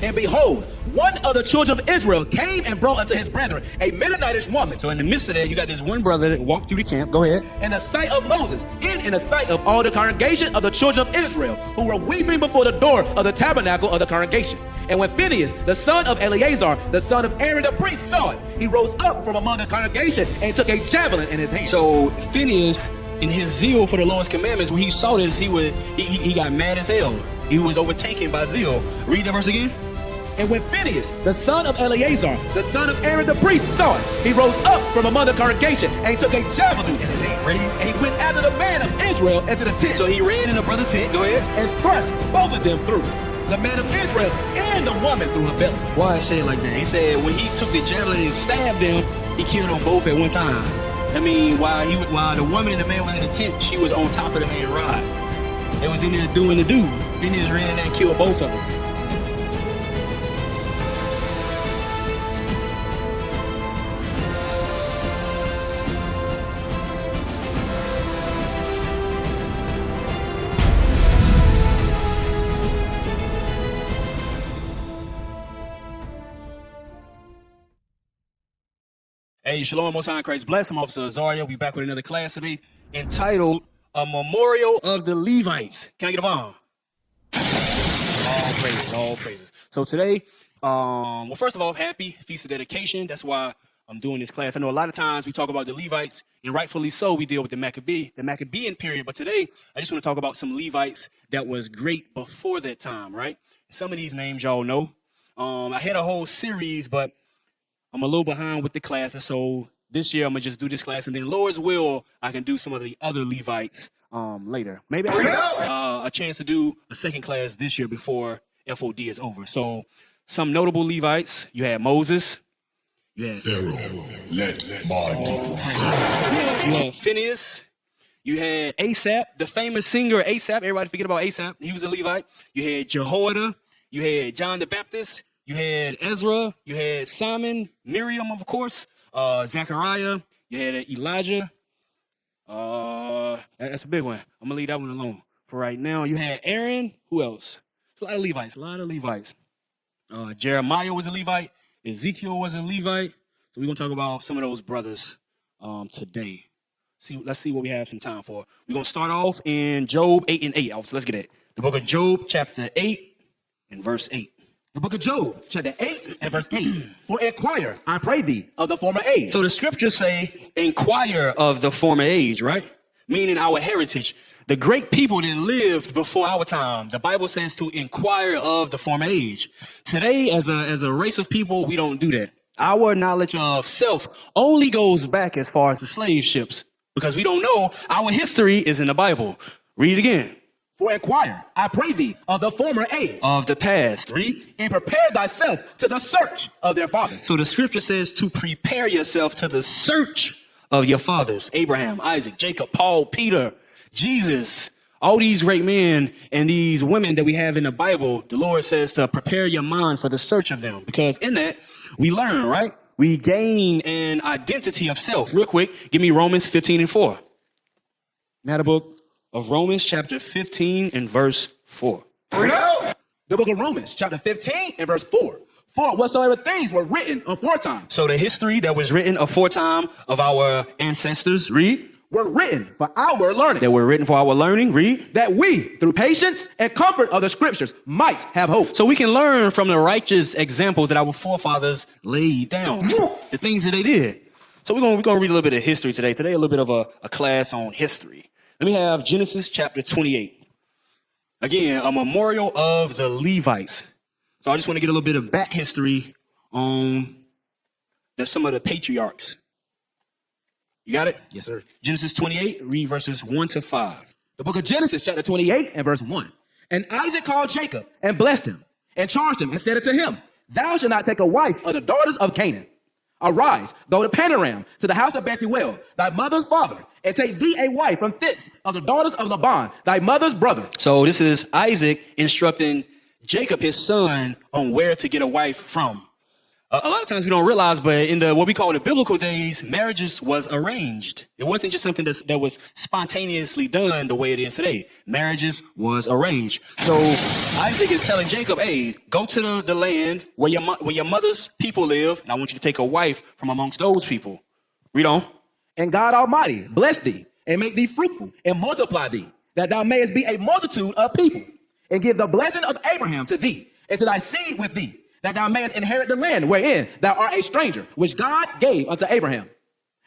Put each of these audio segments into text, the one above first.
And behold, one of the children of Israel came and brought unto his brethren a Midianitish woman. So in the midst of that, you got this one brother that walked through the camp. Go ahead. In the sight of Moses, and in the sight of all the congregation of the children of Israel, who were weeping before the door of the tabernacle of the congregation. And when Phineas, the son of Eleazar, the son of Aaron the priest, saw it, he rose up from among the congregation and took a javelin in his hand. So Phineas, in his zeal for the Lord's commandments, when he saw this, he got mad as hell. He was overtaken by zeal. Read that verse again. And when Phineas, the son of Eleazar, the son of Aaron the priest, saw it, he rose up from among the congregation and he took a javelin in his hand. Ready? And he went after the man of Israel into the tent. So he ran in the brother's tent. Go ahead. And thrust both of them through, the man of Israel and the woman through her belly. Why I say it like that? He said when he took the javelin and stabbed them, he killed them both at one time. I mean, while the woman and the man was in the tent, she was on top of the man's rod. They was in there doing the do. Then he just ran in there and killed both of them. Hey, shalom, most high in Christ bless. I'm Officer Azaria. We'll be back with another class today entitled A Memorial of the Levites. Can I get a bomb? All praises, all praises. So today, well, first of all, happy Feast of Dedication. That's why I'm doing this class. I know a lot of times we talk about the Levites, and rightfully so, we deal with the Maccabean period. But today, I just want to talk about some Levites that was great before that time, right? Some of these names y'all know. I had a whole series, but I'm a little behind with the classes, so this year I'm gonna just do this class, and then Lord's will, I can do some of the other Levites later. Maybe I get a chance to do a second class this year before FOD is over. So some notable Levites: you had Moses, you had Pharaoh, let my people you had Phineas, you had Asaph, the famous singer Asaph. Everybody forget about Asaph. He was a Levite. You had Jehoiada, you had John the Baptist. You had Ezra, you had Simon, Miriam, of course, Zechariah, you had Elijah. That's a big one. I'm going to leave that one alone for right now. You had Aaron. Who else? A lot of Levites, Jeremiah was a Levite. Ezekiel was a Levite. So we're going to talk about some of those brothers today. Let's see what we have some time for. We're going to start off in Job 8 and 8. So let's get it. The book of Job, chapter 8 and verse 8. The book of Job, chapter 8 and verse 8. For inquire, I pray thee, of the former age. So the scriptures say, inquire of the former age, right? Meaning our heritage. The great people that lived before our time, the Bible says to inquire of the former age. Today, as a race of people, we don't do that. Our knowledge of self only goes back as far as the slave ships, because we don't know our history is in the Bible. Read it again. For inquire, I pray thee, of the former age. Of the past. Read. And prepare thyself to the search of their fathers. So the scripture says to prepare yourself to the search of your fathers. Abraham, Isaac, Jacob, Paul, Peter, Jesus, all these great men and these women that we have in the Bible, the Lord says to prepare your mind for the search of them. Because in that, we learn, right? We gain an identity of self. Real quick, give me Romans 15 and 4. Now the book of Romans chapter 15 and verse 4. The book of Romans chapter 15 and verse 4. For whatsoever things were written aforetime. So the history that was written aforetime of our ancestors, read. Were written for our learning. That were written for our learning, read. That we, through patience and comfort of the scriptures, might have hope. So we can learn from the righteous examples that our forefathers laid down. The things that they did. So we're going to read a little bit of history today. Today, a little bit of a class on history. Let me have Genesis chapter 28. Again, a memorial of the Levites. So I just want to get a little bit of back history on some of the patriarchs. You got it? Yes, sir. Genesis 28, read verses 1 to 5. The book of Genesis chapter 28 and verse 1. And Isaac called Jacob and blessed him and charged him and said unto him, Thou shalt not take a wife of the daughters of Canaan. Arise, go to Panaram, to the house of Bethuel, thy mother's father, and take thee a wife from thence of the daughters of Laban, thy mother's brother. So this is Isaac instructing Jacob, his son, on where to get a wife from. A lot of times we don't realize, but in the what we call the biblical days, marriages was arranged. It wasn't just something that was spontaneously done the way it is today. Marriages was arranged. So Isaac is telling Jacob, hey, go to the land where your mother's people live, and I want you to take a wife from amongst those people. Read on. And God Almighty bless thee and make thee fruitful and multiply thee, that thou mayest be a multitude of people, and give the blessing of Abraham to thee and to thy seed with thee, that thou mayest inherit the land wherein thou art a stranger, which God gave unto Abraham.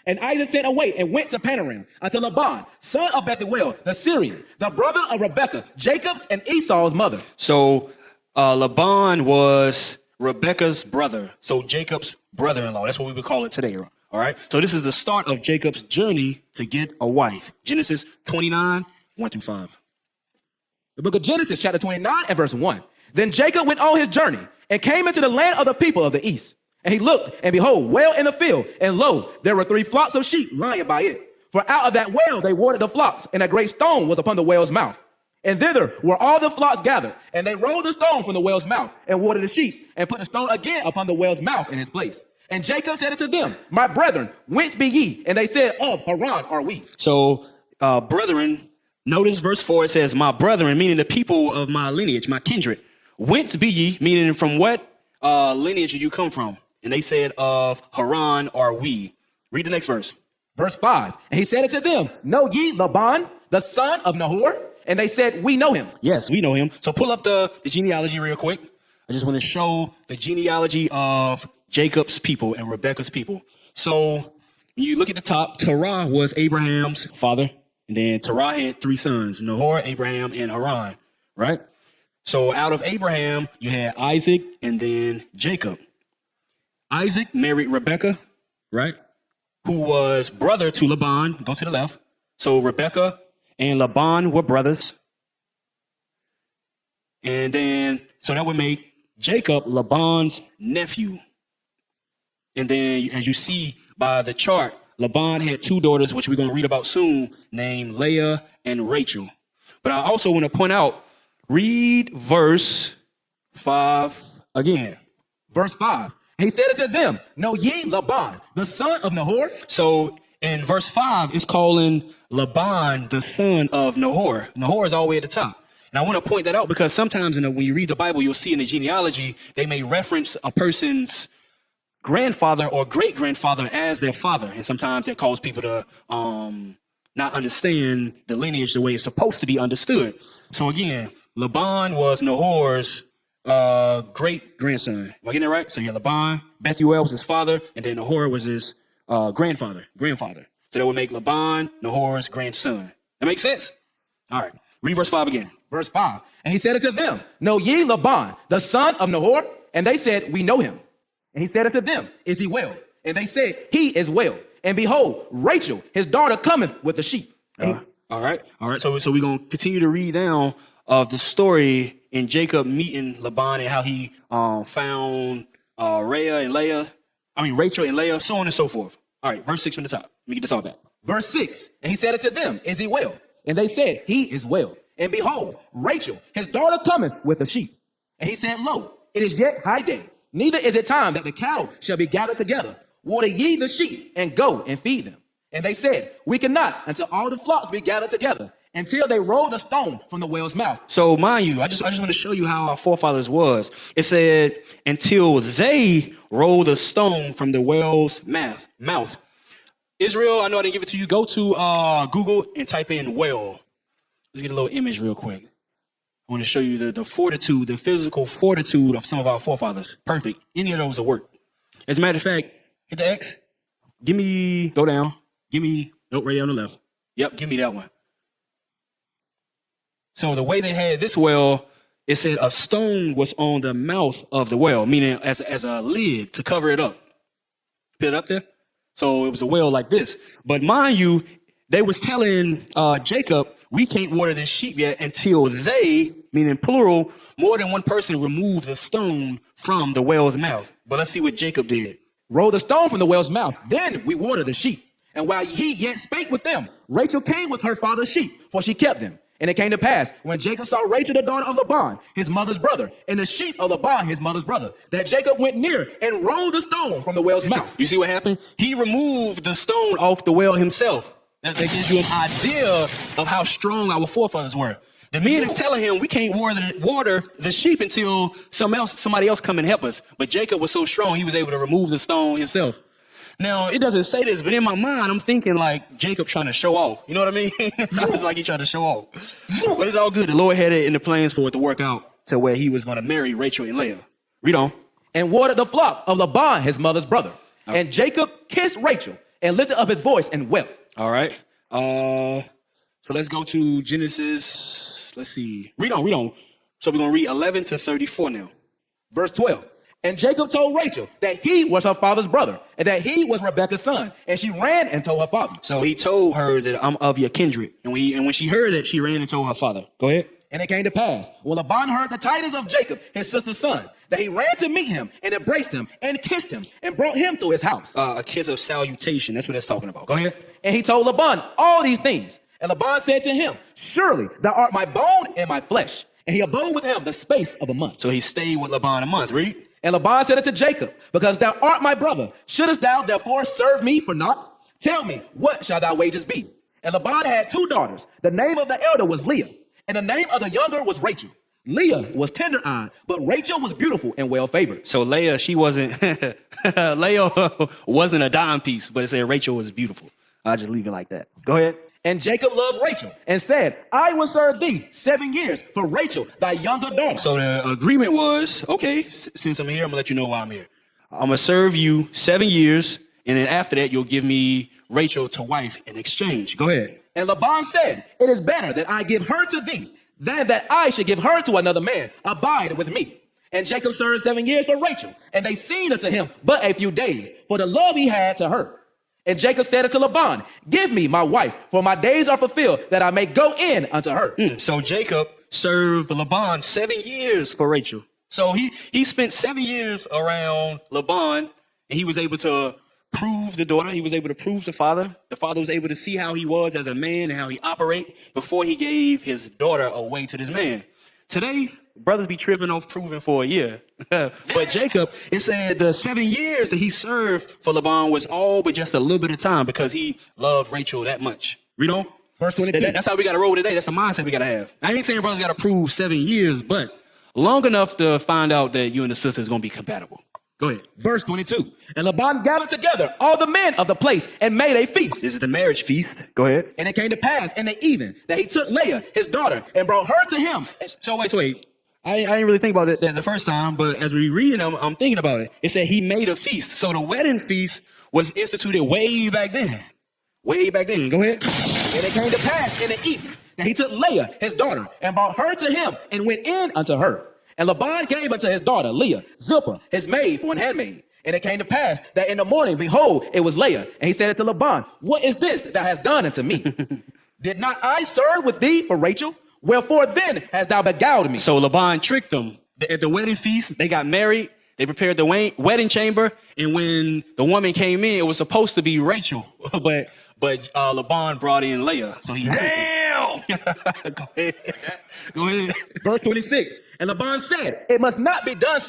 And Isaac sent away and went to Paneram unto Laban, son of Bethuel, the Syrian, the brother of Rebekah, Jacob's and Esau's mother. So Laban was Rebekah's brother, so Jacob's brother-in-law. That's what we would call it today. All right. So this is the start of Jacob's journey to get a wife. Genesis 29, 1 through 5. The book of Genesis, chapter 29 and verse 1. Then Jacob went on his journey and came into the land of the people of the east. And he looked, and behold, well in the field, and lo, there were 3 flocks of sheep lying by it. For out of that well they watered the flocks, and a great stone was upon the well's mouth. And thither were all the flocks gathered, and they rolled the stone from the well's mouth, and watered the sheep, and put the stone again upon the well's mouth in his place. And Jacob said unto them, my brethren, whence be ye? And they said, of Haran are we. So, brethren, notice verse 4, it says, my brethren, meaning the people of my lineage, my kindred. Whence be ye, meaning from what lineage do you come from? And they said, of Haran are we. Read the next verse. Verse 5. And he said unto them, know ye Laban, the son of Nahor? And they said, we know him. Yes, we know him. So pull up the genealogy real quick. I just want to show the genealogy of Jacob's people and Rebekah's people. So when you look at the top, Terah was Abraham's father. And then Terah had 3 sons, Nahor, Abraham, and Haran, right? So out of Abraham, you had Isaac and then Jacob. Isaac married Rebekah, right? Who was brother to Laban. Go to the left. So Rebekah and Laban were brothers. And then, so that would make Jacob Laban's nephew. And then, as you see by the chart, Laban had 2 daughters, which we're going to read about soon, named Leah and Rachel. But I also want to point out, read verse 5 again. Verse 5. And he said unto them, know ye Laban, the son of Nahor? So in verse 5, it's calling Laban the son of Nahor. Nahor is all the way at the top. And I want to point that out because sometimes when you read the Bible, you'll see in the genealogy, they may reference a person's grandfather or great-grandfather as their father. And sometimes that causes people to not understand the lineage the way it's supposed to be understood. So again, Laban was Nahor's great-grandson. Am I getting it right? So yeah, Laban, Bethuel was his father, and then Nahor was his grandfather. So that would make Laban Nahor's grandson. That makes sense? All right. Read verse 5 again. Verse 5. And he said unto them, know ye Laban, the son of Nahor? And they said, we know him. And he said unto them, is he well? And they said, he is well. And behold, Rachel, his daughter, cometh with the sheep. All right. So we're going to continue to read down of the story in Jacob meeting Laban and how he found Rachel and Leah, so on and so forth. All right, verse 6 from the top. Let me get the top back. Verse 6. And he said unto them, is he well? And they said, he is well. And behold, Rachel, his daughter, cometh with the sheep. And he said, lo, it is yet high day. Neither is it time that the cattle shall be gathered together. Water ye the sheep, and go and feed them. And they said, we cannot until all the flocks be gathered together, until they roll the stone from the well's mouth. So mind you, I just want to show you how our forefathers was. It said, until they roll the stone from the well's mouth. Israel, I know I didn't give it to you. Go to Google and type in well. Let's get a little image real quick. I want to show you the fortitude, the physical fortitude of some of our forefathers. Perfect. Any of those will work. As a matter of fact, hit the X. Go down. Nope, right on the left. Yep, give me that one. So the way they had this well, it said a stone was on the mouth of the well, meaning as a lid to cover it up. Put it up there. So it was a well like this. But mind you, they was telling Jacob, we can't water this sheep yet until they, meaning plural, more than one person remove the stone from the well's mouth. But let's see what Jacob did. Roll the stone from the well's mouth. Then we water the sheep. And while he yet spake with them, Rachel came with her father's sheep, for she kept them. And it came to pass, when Jacob saw Rachel, the daughter of Laban, his mother's brother, and the sheep of Laban, his mother's brother, that Jacob went near and rolled the stone from the well's mouth. You see what happened? He removed the stone off the well himself. That gives you an idea of how strong our forefathers were. The men is telling him we can't water the sheep until somebody else come and help us. But Jacob was so strong, he was able to remove the stone himself. Now, it doesn't say this, but in my mind, I'm thinking like Jacob trying to show off. You know what I mean? It's like he tried to show off. But it's all good. The Lord had it in the plans for it to work out to where he was going to marry Rachel and Leah. Read on. And watered the flock of Laban, his mother's brother. Okay. And Jacob kissed Rachel and lifted up his voice and wept. All right. So let's go to Genesis. Let's see. Read on. So we're going to read 11 to 34 now. Verse 12. And Jacob told Rachel that he was her father's brother and that he was Rebekah's son. And she ran and told her father. So he told her that I'm of your kindred. And when she heard it, she ran and told her father. Go ahead. And it came to pass, when Laban heard the tidings of Jacob, his sister's son, that he ran to meet him and embraced him and kissed him and brought him to his house. A kiss of salutation. That's what that's talking about. Go ahead. And he told Laban all these things. And Laban said to him, surely thou art my bone and my flesh. And he abode with him the space of a month. So he stayed with Laban a month. Read. And Laban said unto Jacob, because thou art my brother, shouldest thou therefore serve me for naught? Tell me, what shall thy wages be? And Laban had 2 daughters. The name of the elder was Leah, and the name of the younger was Rachel. Leah was tender-eyed, but Rachel was beautiful and well-favored. So Leah, she wasn't, Leah wasn't a dime piece, but it said Rachel was beautiful. I'll just leave it like that. Go ahead. And Jacob loved Rachel and said, I will serve thee 7 years for Rachel, thy younger daughter. So the agreement was, okay, since I'm here, I'm going to let you know why I'm here. I'm going to serve you 7 years, and then after that, you'll give me Rachel to wife in exchange. Go ahead. And Laban said, it is better that I give her to thee than that I should give her to another man. Abide with me. And Jacob served 7 years for Rachel, and they seemed unto him but a few days, for the love he had to her. And Jacob said unto Laban, give me my wife, for my days are fulfilled, that I may go in unto her. So Jacob served Laban 7 years for Rachel. So he spent 7 years around Laban, and he was able to prove the daughter. He was able to prove the father. The father was able to see how he was as a man and how he operated before he gave his daughter away to this man. Today, brothers be tripping off proving for a year. But Jacob, it said the 7 years that he served for Laban was all but just a little bit of time because he loved Rachel that much. Read on. Verse 22. That's how we got to roll today. That's the mindset we got to have. I ain't saying brothers got to prove 7 years, but long enough to find out that you and the sister is going to be compatible. Go ahead. Verse 22. And Laban gathered together all the men of the place and made a feast. This is the marriage feast. Go ahead. And it came to pass in the evening that he took Leah, his daughter, and brought her to him. So wait. I didn't really think about it that the first time, but as we read it, I'm thinking about it. It said he made a feast. So the wedding feast was instituted way back then. Way back then. Go ahead. And it came to pass in the evening that he took Leah, his daughter, and brought her to him and went in unto her. And Laban gave unto his daughter Leah Zilpah, his maid, for an handmaid. And it came to pass that in the morning, behold, it was Leah. And he said unto Laban, what is this thou hast done unto me? Did not I serve with thee for Rachel? Wherefore then hast thou beguiled me? So Laban tricked them. At the wedding feast, they got married. They prepared the wedding chamber. And when the woman came in, it was supposed to be Rachel. but Laban brought in Leah. So he tricked them. Go ahead. Verse 26. And Laban said, it must not be done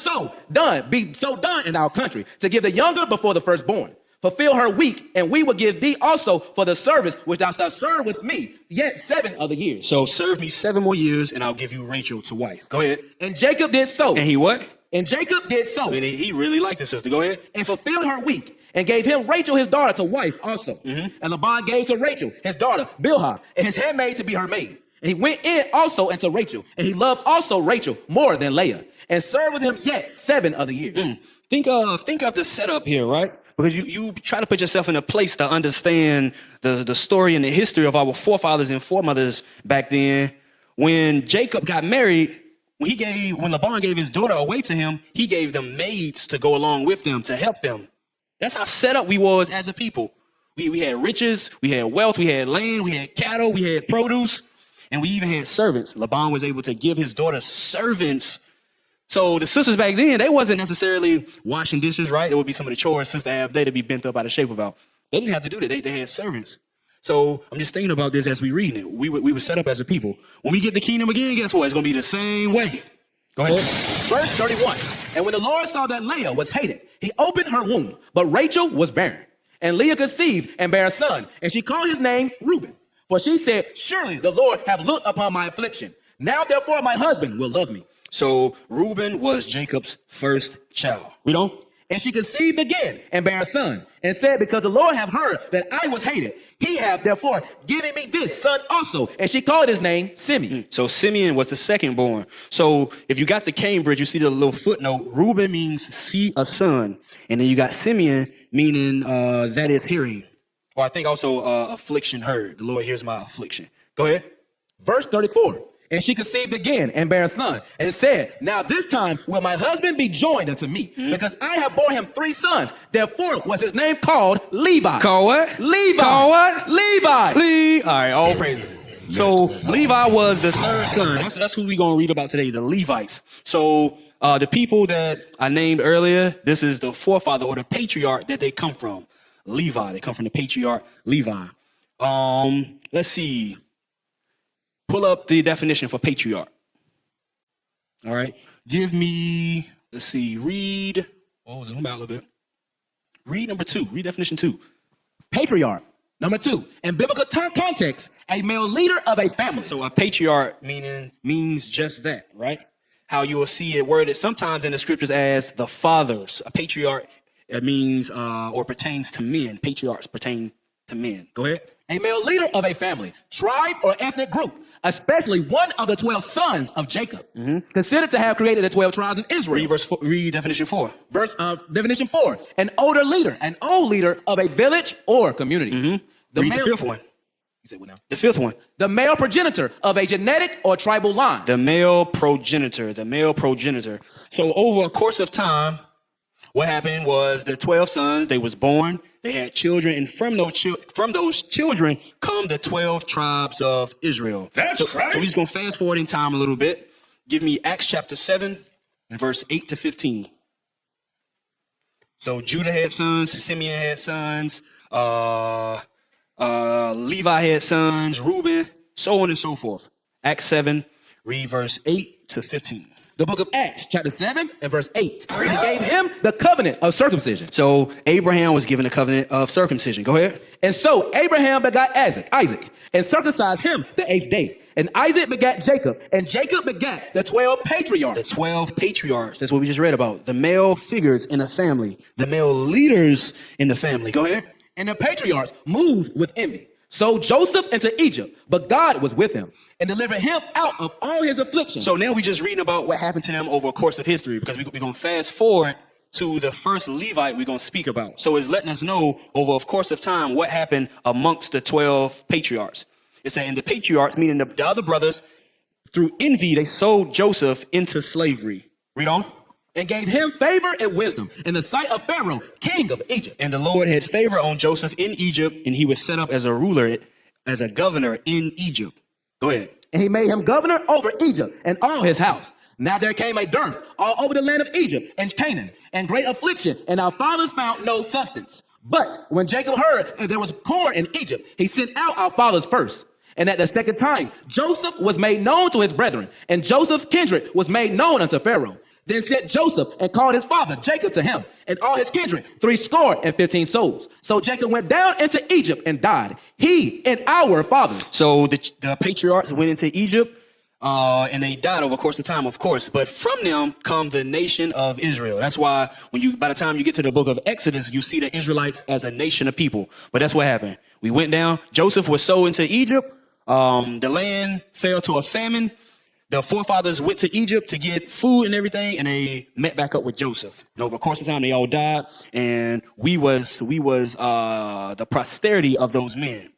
in our country, to give the younger before the firstborn. Fulfill her week, and we will give thee also for the service which thou shalt serve with me yet 7 other years. So serve me 7 more years, and I'll give you Rachel to wife. Go ahead. And Jacob did so. And he what? And Jacob did so. And he really liked his sister. Go ahead. And fulfilled her week, and gave him Rachel his daughter to wife also. And Laban gave to Rachel his daughter Bilhah, and his handmaid to be her maid. And he went in also unto Rachel, and he loved also Rachel more than Leah, and served with him yet 7 other years. Think of the setup here, right? Because you try to put yourself in a place to understand the story and the history of our forefathers and foremothers back then. When Jacob got married, when Laban gave his daughter away to him, he gave them maids to go along with them to help them. That's how set up we was as a people. We had riches, we had wealth, we had land, we had cattle, we had produce, and we even had servants. Laban was able to give his daughter servants. So the sisters back then, they wasn't necessarily washing dishes, right? It would be some of the chores sisters have, they'd be bent up out of shape about. They didn't have to do that. They had servants. So I'm just thinking about this as we reading it. We were set up as a people. When we get the kingdom again, guess what? It's going to be the same way. Go ahead. Verse 31. And when the Lord saw that Leah was hated, he opened her womb, but Rachel was barren. And Leah conceived and bare a son, and she called his name Reuben. For she said, surely the Lord have looked upon my affliction. Now therefore my husband will love me. So Reuben was Jacob's first child. Read on. And she conceived again and bare a son, and said, because the Lord have heard that I was hated, he hath therefore given me this son also. And she called his name Simeon. So Simeon was the second born. So if you got the Cambridge, you see the little footnote. Reuben means see a son. And then you got Simeon meaning that is hearing. Or I think also affliction heard. The Lord hears my affliction. Go ahead. Verse 34. And she conceived again and bare a son, and said, now this time will my husband be joined unto me, because I have borne him 3 sons. Therefore was his name called Levi. Call what? Levi. Call what? Levi. All right, all praises. So Levi was the third son. That's who we're going to read about today, the Levites. So the people that I named earlier, this is the forefather or the patriarch that they come from. Levi. They come from the patriarch Levi. Let's see. Pull up the definition for patriarch. All right. Give me, let's see, read. Oh, zoom out a little bit. Read number 2. Read definition 2. Patriarch. Number 2, in biblical context, a male leader of a family. So a patriarch means just that, right? How you will see it worded sometimes in the scriptures as the fathers. A patriarch, it means or pertains to men. Patriarchs pertain to men. Go ahead. A male leader of a family, tribe, or ethnic group, especially one of the 12 sons of Jacob, considered to have created the 12 tribes in Israel. Read definition 4. Definition 4, an old leader of a village or community. The 5th one. You said what now? The 5th one. The male progenitor of a genetic or tribal line. The male progenitor. So over a course of time, what happened was the 12 sons, they was born, they had children, and from those children come the 12 tribes of Israel. That's right. So we're just going to fast forward in time a little bit. Give me Acts chapter 7 and verse 8 to 15. So Judah had sons, Simeon had sons, Levi had sons, Reuben, so on and so forth. Acts 7, read verse 8 to 15. The book of Acts, chapter 7 and verse 8. And he gave him the covenant of circumcision. So Abraham was given a covenant of circumcision. Go ahead. And so Abraham begot Isaac, and circumcised him the 8th day. And Isaac begat Jacob, and Jacob begat the 12 patriarchs. The 12 patriarchs. That's what we just read about. The male figures in a family. The male leaders in the family. Go ahead. And the patriarchs moved with envy. So Joseph into Egypt, but God was with him and delivered him out of all his afflictions. So now we just reading about what happened to them over a course of history, because we're going to fast forward to the first Levite we're going to speak about. So it's letting us know over a course of time what happened amongst the 12 patriarchs. It's saying the patriarchs, meaning the other brothers, through envy, they sold Joseph into slavery. Read on. And gave him favor and wisdom in the sight of Pharaoh, king of Egypt. And the Lord had favor on Joseph in Egypt, and he was set up as a ruler, as a governor in Egypt. Go ahead. And he made him governor over Egypt and all his house. Now there came a dearth all over the land of Egypt and Canaan, and great affliction, and our fathers found no sustenance. But when Jacob heard that there was corn in Egypt, he sent out our fathers first. And at the second time, Joseph was made known to his brethren, and Joseph's kindred was made known unto Pharaoh. Then sent Joseph and called his father Jacob to him, and all his kindred, 75 souls. So Jacob went down into Egypt and died, he and our fathers. So the patriarchs went into Egypt, and they died over the course of time, of course. But from them come the nation of Israel. That's why by the time you get to the book of Exodus, you see the Israelites as a nation of people. But that's what happened. We went down. Joseph was sold into Egypt. The land fell to a famine. The forefathers went to Egypt to get food and everything, and they met back up with Joseph. And over the course of time, they all died, and we was the posterity of those men.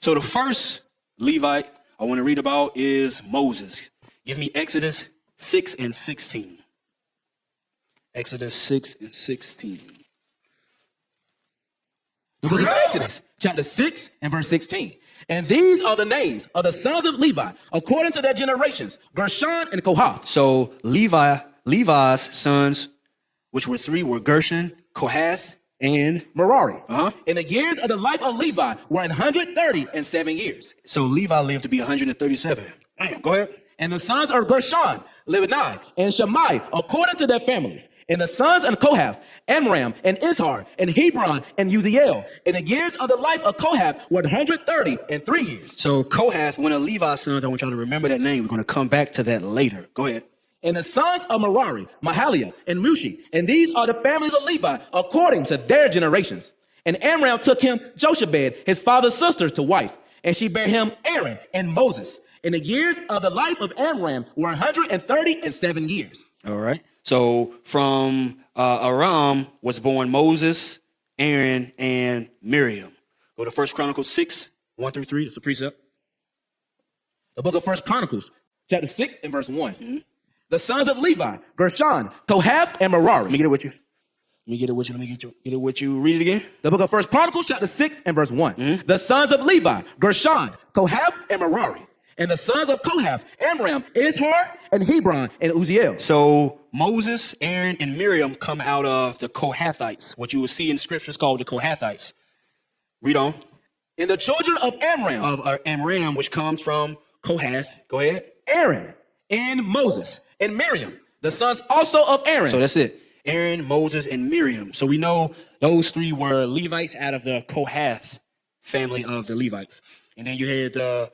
So the first Levite I want to read about is Moses. Give me Exodus 6 and 16. Exodus 6 and 16. The book of Exodus, chapter 6 and verse 16. And these are the names of the sons of Levi, according to their generations, Gershon and Kohath. So Levi's sons, which were 3, were Gershon, Kohath, and Merari. Uh-huh. And the years of the life of Levi were 137 years. so Levi lived to be 137. Damn, go ahead. And the sons of Gershon, Libni, and Shammai, according to their families. And the sons of Kohath, Amram, and Izhar, and Hebron, and Uziel. And the years of the life of Kohath were 133 years. So Kohath, one of Levi's sons, I want y'all to remember that name. We're going to come back to that later. Go ahead. And the sons of Merari, Mahaliah, and Mushi. And these are the families of Levi, according to their generations. And Amram took him Jochebed, his father's sister, to wife. And she bare him Aaron and Moses. And the years of the life of Amram were 137 years. All right. So from Aram was born Moses, Aaron, and Miriam. Go to 1 Chronicles 6, 1 through 3. It's a precept. The book of 1 Chronicles, chapter 6 and verse 1. Mm-hmm. The sons of Levi, Gershon, Kohath, and Merari. Let me get it with you. Let me get it with you. Read it again. The book of 1 Chronicles, chapter 6 and verse 1. Mm-hmm. The sons of Levi, Gershon, Kohath, and Merari. And the sons of Kohath, Amram, Izhar, and Hebron, and Uziel. So Moses, Aaron, and Miriam come out of the Kohathites, what you will see in scriptures called the Kohathites. Read on. And the children of Amram. Of Amram, which comes from Kohath. Go ahead. Aaron, and Moses, and Miriam, the sons also of Aaron. So that's it. Aaron, Moses, and Miriam. So we know those three were Levites out of the Kohath family of the Levites. And then you had the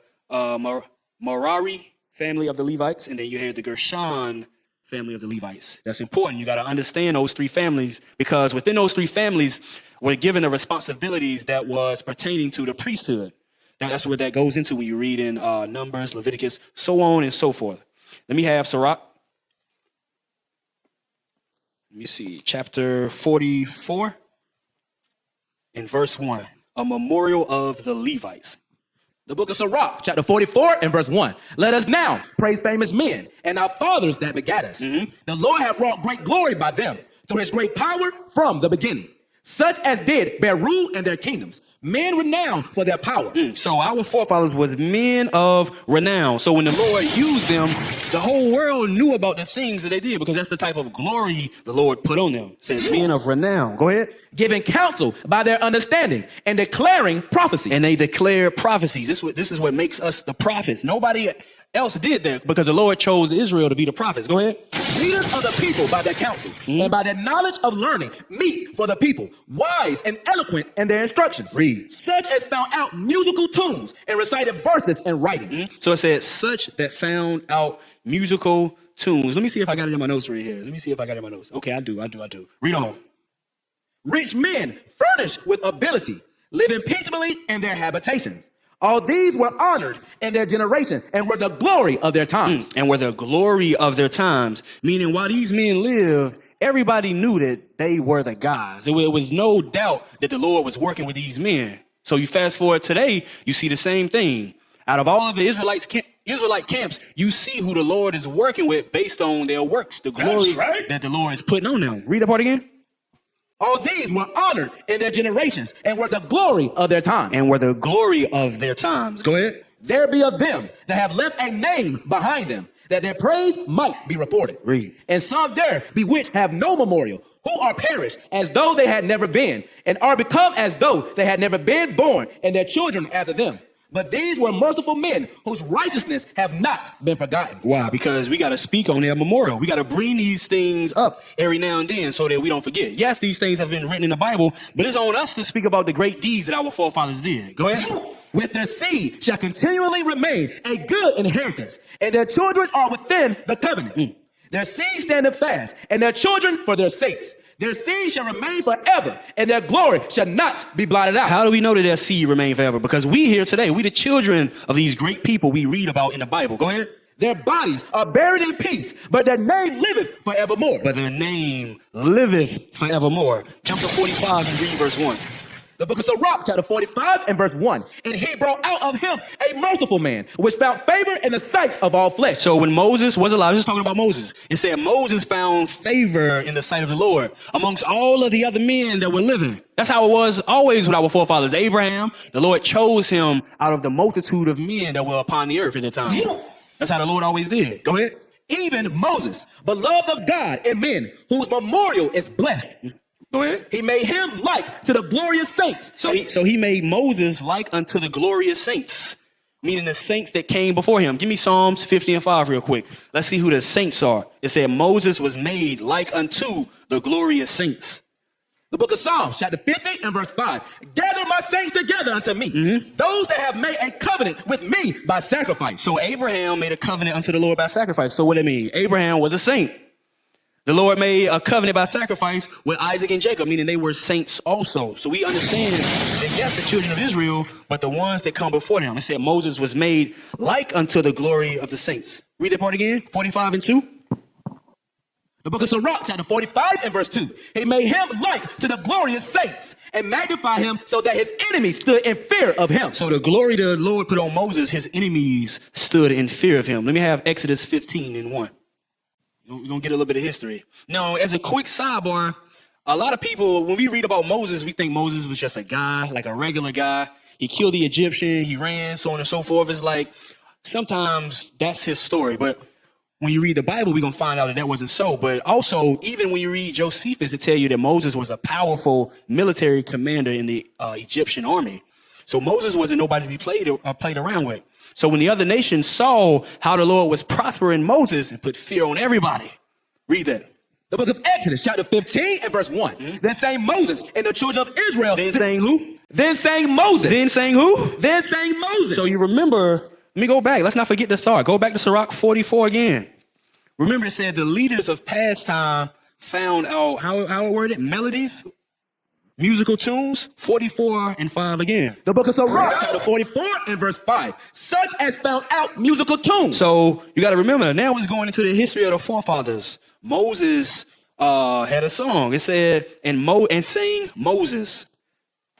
Merari family of the Levites, and then you had the Gershon family of the Levites. That's important. You got to understand those three families, because within those three families were given the responsibilities that was pertaining to the priesthood. Now, that's what that goes into when you read in Numbers, Leviticus, so on and so forth. Let me have Sirach. Let me see, chapter 44 and verse 1, a memorial of the Levites. The book of Sirach, chapter 44 and verse 1. Let us now praise famous men and our fathers that begat us. Mm-hmm. The Lord hath wrought great glory by them through his great power from the beginning. Such as did bear rule in their kingdoms, men renowned for their power. So our forefathers was men of renown. So when the Lord used them, the whole world knew about the things that they did, because that's the type of glory the Lord put on them. It says men of renown. Go ahead. Giving counsel by their understanding and declaring prophecies. And they declare prophecies. This is what makes us the prophets. Nobody else did that, because the Lord chose Israel to be the prophets. Go ahead. Leaders of the people by their counsels, and by their knowledge of learning, meet for the people, wise and eloquent in their instructions. Read. Such as found out musical tunes and recited verses in writing. So it said, such that found out musical tunes. Let me see if I got it in my notes right here. Okay, I do. Read on. Rich men furnished with ability, living peaceably in their habitations. All these were honored in their generation and were the glory of their times. And were the glory of their times. Meaning, while these men lived, everybody knew that they were the guys. There was no doubt that the Lord was working with these men. So you fast forward today, you see the same thing. Out of all of the Israelite camps, you see who the Lord is working with based on their works, the glory that the Lord is putting on them. Read that part again. All these were honored in their generations and were the glory of their times. Go ahead. There be of them that have left a name behind them, that their praise might be reported. Read. And some there be which have no memorial, who are perished as though they had never been, and are become as though they had never been born, and their children after them. But these were merciful men whose righteousness have not been forgotten. Why? Because we got to speak on their memorial. We got to bring these things up every now and then so that we don't forget. Yes, these things have been written in the Bible, but it's on us to speak about the great deeds that our forefathers did. Go ahead. With their seed shall continually remain a good inheritance, and their children are within the covenant. Their seed standeth fast, and their children for their sakes. Their seed shall remain forever, and their glory shall not be blotted out. How do we know that their seed remain forever? Because we here today, we the children of these great people we read about in the Bible. Go ahead. Their bodies are buried in peace, but their name liveth forevermore. Chapter 45 and read verse 1. The book of Sirach, chapter 45 and verse 1. And he brought out of him a merciful man, which found favor in the sight of all flesh. So when Moses was alive, this is talking about Moses. It said Moses found favor in the sight of the Lord amongst all of the other men that were living. That's how it was always with our forefathers. Abraham, the Lord chose him out of the multitude of men that were upon the earth at the time. That's how the Lord always did. Go ahead. Even Moses, beloved of God and men, whose memorial is blessed. Go ahead. He made him like to the glorious saints. So he made Moses like unto the glorious saints, meaning the saints that came before him. Give me Psalms 50 and 5 real quick. Let's see who the saints are. It said Moses was made like unto the glorious saints. The book of Psalms, chapter 50 and verse 5. Gather my saints together unto me, those that have made a covenant with me by sacrifice. So Abraham made a covenant unto the Lord by sacrifice. So what it mean? Abraham was a saint. The Lord made a covenant by sacrifice with Isaac and Jacob, meaning they were saints also. So we understand that, yes, the children of Israel, but the ones that come before them. It said Moses was made like unto the glory of the saints. Read that part again, 45 and 2. The book of Sirach, chapter 45 and verse 2. He made him like to the glorious saints and magnify him so that his enemies stood in fear of him. So the glory the Lord put on Moses, his enemies stood in fear of him. Let me have Exodus 15 and 1. We're going to get a little bit of history. Now, as a quick sidebar, a lot of people, when we read about Moses, we think Moses was just a guy, like a regular guy. He killed the Egyptian, he ran, so on and so forth. It's like, sometimes that's his story. But when you read the Bible, we're going to find out that that wasn't so. But also, even when you read Josephus, it tells you that Moses was a powerful military commander in the Egyptian army. So Moses wasn't nobody to be played around with. So when the other nations saw how the Lord was prospering Moses, it put fear on everybody. Read that. The book of Exodus, chapter 15 and verse 1. Then sang Moses and the children of Israel. Then sang who? Then sang Moses. Then sang who? Then sang Moses. So you remember, let me go back. Let's not forget the start. Go back to Sirach 44 again. Remember it said the leaders of past time found out, how it worded? Melodies? Musical tunes, 44 and 5 again. The book of Sirach, chapter 44 and verse 5. Such as found out musical tunes. So you got to remember, now it's going into the history of the forefathers. Moses had a song. It said, and sang Moses.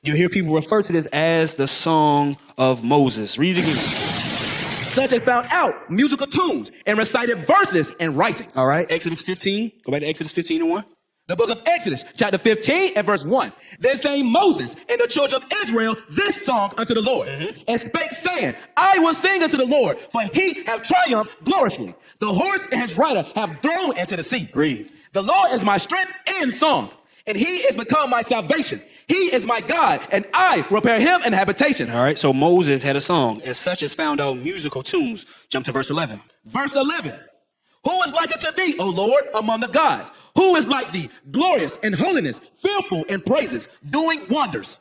You hear people refer to this as the song of Moses. Read it again. Such as found out musical tunes and recited verses and writing. All right, Exodus 15. Go back to Exodus 15 and 1. The book of Exodus, chapter 15 and verse 1. Then sang Moses and the children of Israel this song unto the Lord, and spake, saying, I will sing unto the Lord, for he have triumphed gloriously. The horse and his rider have thrown into the sea. Read. The Lord is my strength and song, and he is become my salvation. He is my God, and I will prepare him an habitation. All right, so Moses had a song, as such as found out musical tunes. Jump to verse 11. Verse 11. Who is like unto thee, O Lord, among the gods? Who is like thee, glorious in holiness, fearful in praises, doing wonders?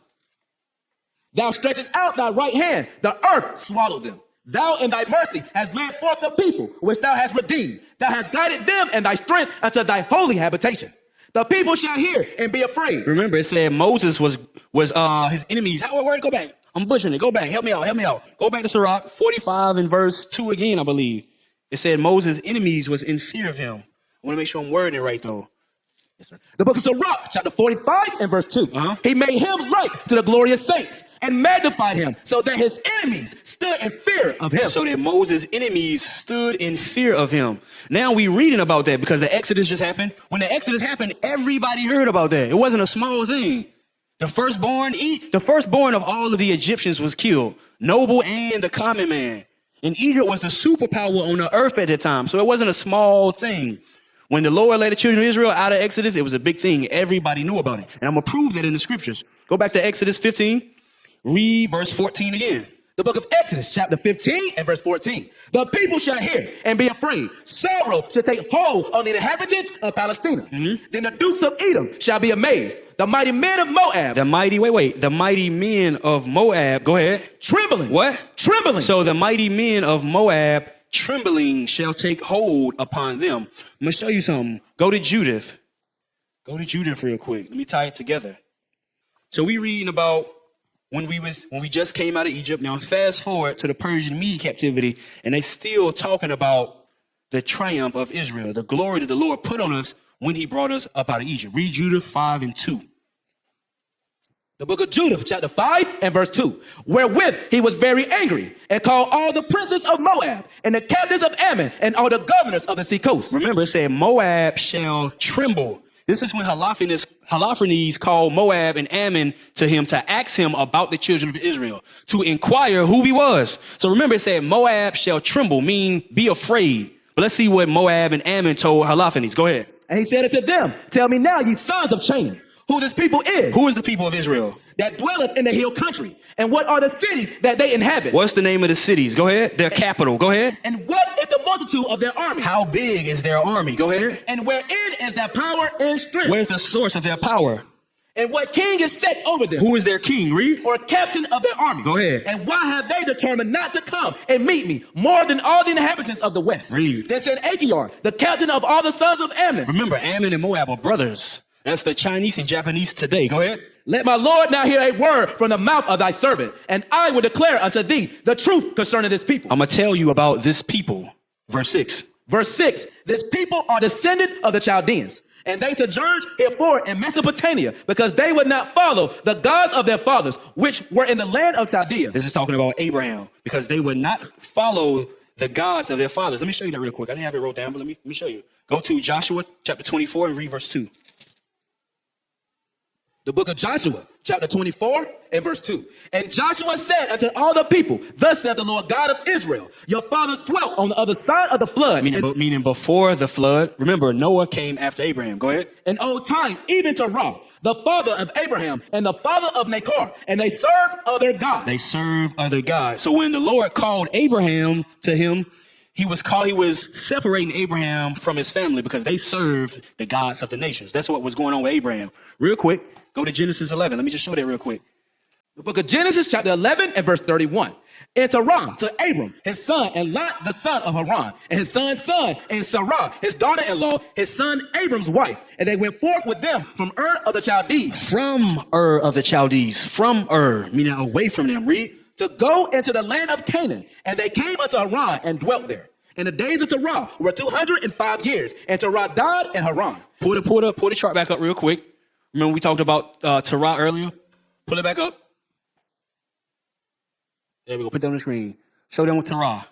Thou stretchest out thy right hand, the earth swallowed them. Thou in thy mercy hast led forth the people which thou hast redeemed. Thou hast guided them in thy strength unto thy holy habitation. The people shall hear and be afraid. Remember, it said Moses was his enemies. How word? Go back. I'm butchering it. Go back. Help me out. Go back to Sirach 45 and verse 2 again, I believe. It said Moses' enemies was in fear of him. I want to make sure I'm wording it right, though. Yes, sir. The book of Sirach, chapter 45 and verse 2. He made him like to the glorious saints and magnified him so that his enemies stood in fear of him. So that Moses' enemies stood in fear of him. Now we reading about that because the Exodus just happened. When the Exodus happened, everybody heard about that. It wasn't a small thing. The firstborn of all of the Egyptians was killed, noble and the common man. And Egypt was the superpower on the earth at the time, so it wasn't a small thing. When the Lord led the children of Israel out of Exodus, it was a big thing. Everybody knew about it. And I'm going to prove that in the scriptures. Go back to Exodus 15. Read verse 14 again. The book of Exodus, chapter 15 and verse 14. The people shall hear and be afraid. Sorrow shall take hold on the inhabitants of Palestine. Then the dukes of Edom shall be amazed. The mighty men of Moab. The mighty men of Moab. Go ahead. Trembling. What? Trembling. So the mighty men of Moab, trembling, shall take hold upon them. I'm going to show you something. Go to Judith. Go to Judith real quick. Let me tie it together. So we reading about when we just came out of Egypt. Now fast forward to the Persian Mede captivity, and they still talking about the triumph of Israel, the glory that the Lord put on us when he brought us up out of Egypt. Read Judith 5 and 2. The book of Judith, chapter 5 and verse 2. Wherewith he was very angry and called all the princes of Moab and the captains of Ammon and all the governors of the sea coast. Remember, it said Moab shall tremble. This is when Holofernes called Moab and Ammon to him to ask him about the children of Israel, to inquire who he was. So remember, it said Moab shall tremble, mean be afraid. But let's see what Moab and Ammon told Holofernes. Go ahead. And he said unto them, tell me now, ye sons of Canaan, who this people is, Who is the people of Israel? that dwelleth in the hill country, and what are the cities that they inhabit, What's the name of the cities? Go ahead. Their capital. Go ahead. and what is the multitude of their army, How big is their army? Go ahead. and wherein is their power and strength, Where's the source of their power? and what king is set over them, Who is their king? Read. or captain of their army. Go ahead. And why have they determined not to come and meet me more than all the inhabitants of the west? Read. Then said Achior, the captain of all the sons of Ammon, Remember, Ammon and Moab are brothers. That's the Chinese and Japanese today. Go ahead. let my Lord now hear a word from the mouth of thy servant, and I will declare unto thee the truth concerning this people. I'm going to tell you about this people. Verse 6. Verse 6, this people are descendant of the Chaldeans, and they sojourned herefore in Mesopotamia, because they would not follow the gods of their fathers, which were in the land of Chaldea. This is talking about Abraham, because they would not follow the gods of their fathers. Let me show you that real quick. I didn't have it wrote down, but let me show you. Go to Joshua chapter 24 and read verse 2. The book of Joshua, chapter 24 and verse 2. And Joshua said unto all the people, thus saith the Lord God of Israel, your fathers dwelt on the other side of the flood. Meaning before the flood. Remember, Noah came after Abraham. Go ahead. In old time, even to Ra, the father of Abraham and the father of Nahor, and they served other gods. They serve other gods. So when the Lord called Abraham to him, he was separating Abraham from his family because they served the gods of the nations. That's what was going on with Abraham. Real quick, go to Genesis 11. Let me just show that real quick. The book of Genesis, chapter 11 and verse 31. And to Ram, to Abram, his son, and Lot, the son of Haran, and his son's son, and Sarah, his daughter-in-law, his son Abram's wife. And they went forth with them from Ur of the Chaldees. From Ur of the Chaldees. From Ur, meaning away from them. Read. To go into the land of Canaan. And they came unto Haran and dwelt there. And the days of Terah were 205 years. And Terah died in Haran. Pull the chart back up real quick. Remember we talked about Terah earlier? Pull it back up. There we go. Put that on the screen. Show them with Terah.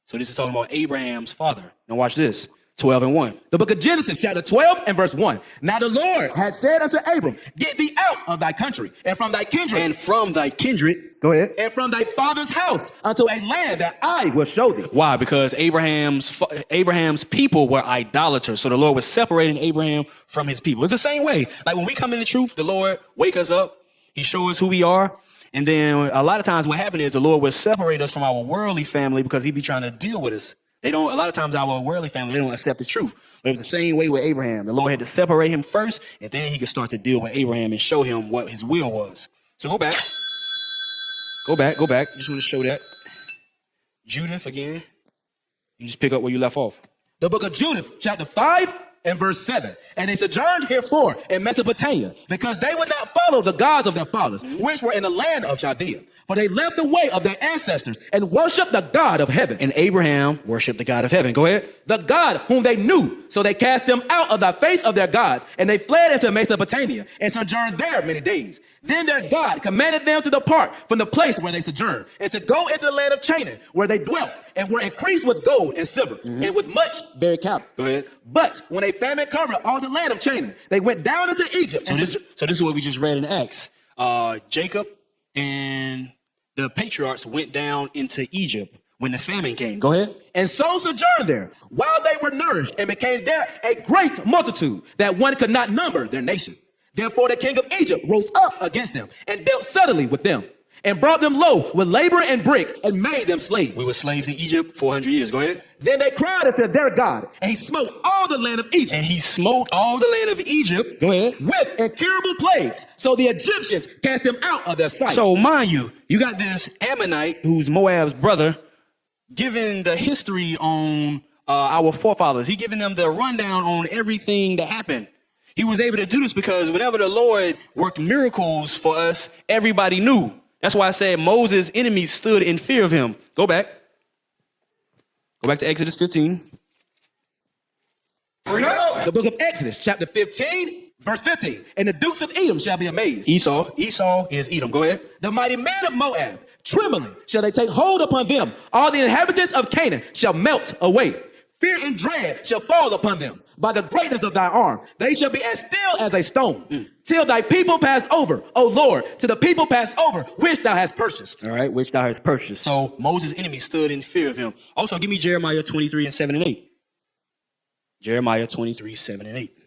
So this is talking about Abraham's father. Now watch this. 12 and 1. The book of Genesis, chapter 12 and verse 1. Now the Lord had said unto Abram, get thee out of thy country and from thy kindred. And from thy kindred. Go ahead. And from thy father's house unto a land that I will show thee. Why? Because Abraham's people were idolaters. So the Lord was separating Abraham from his people. It's the same way. Like when we come in the truth, the Lord wake us up. He shows us who we are. And then a lot of times what happened is the Lord will separate us from our worldly family because he be trying to deal with us. A lot of times our worldly family, they don't accept the truth. But it was the same way with Abraham. The Lord had to separate him first, and then he could start to deal with Abraham and show him what his will was. So go back. Go back. Just want to show that. Judith again. You just pick up where you left off. The book of Judith, chapter 5 and verse 7. And they sojourned herefore in Mesopotamia, because they would not follow the gods of their fathers, which were in the land of Chaldea. For they left the way of their ancestors and worshiped the God of heaven. And Abraham worshiped the God of heaven. Go ahead. The God whom they knew. So they cast them out of the face of their gods, and they fled into Mesopotamia and sojourned there many days. Then their God commanded them to depart from the place where they sojourned, and to go into the land of Canaan, where they dwelt, and were increased with gold and silver, and with much buried cattle. Go ahead. But when a famine covered all the land of Canaan, they went down into Egypt. So this is what we just read in Acts. Jacob and the patriarchs went down into Egypt when the famine came. Go ahead. And so sojourned there, while they were nourished, and became there a great multitude, that one could not number their nation. Therefore the king of Egypt rose up against them, and dealt subtly with them, and brought them low with labor and brick, and made them slaves. We were slaves in Egypt 400 years. Go ahead. Then they cried unto their God, and he smote all the land of Egypt. And he smote all the land of Egypt. Go ahead. With incurable plagues. So the Egyptians cast them out of their sight. So mind you, you got this Ammonite, who's Moab's brother, giving the history on our forefathers. He giving them the rundown on everything that happened. He was able to do this because whenever the Lord worked miracles for us, everybody knew. That's why I said Moses' enemies stood in fear of him. Go back. Go back to Exodus 15. The book of Exodus, chapter 15, verse 15. And the dukes of Edom shall be amazed. Esau is Edom. Go ahead. The mighty men of Moab, trembling, shall they take hold upon them. All the inhabitants of Canaan shall melt away. Fear and dread shall fall upon them by the greatness of thy arm. They shall be as still as a stone, till thy people pass over, O Lord, till the people pass over, which thou hast purchased. All right, which thou hast purchased. So Moses' enemies stood in fear of him. Also, give me Jeremiah 23 and 7 and 8. Jeremiah 23, 7 and 8.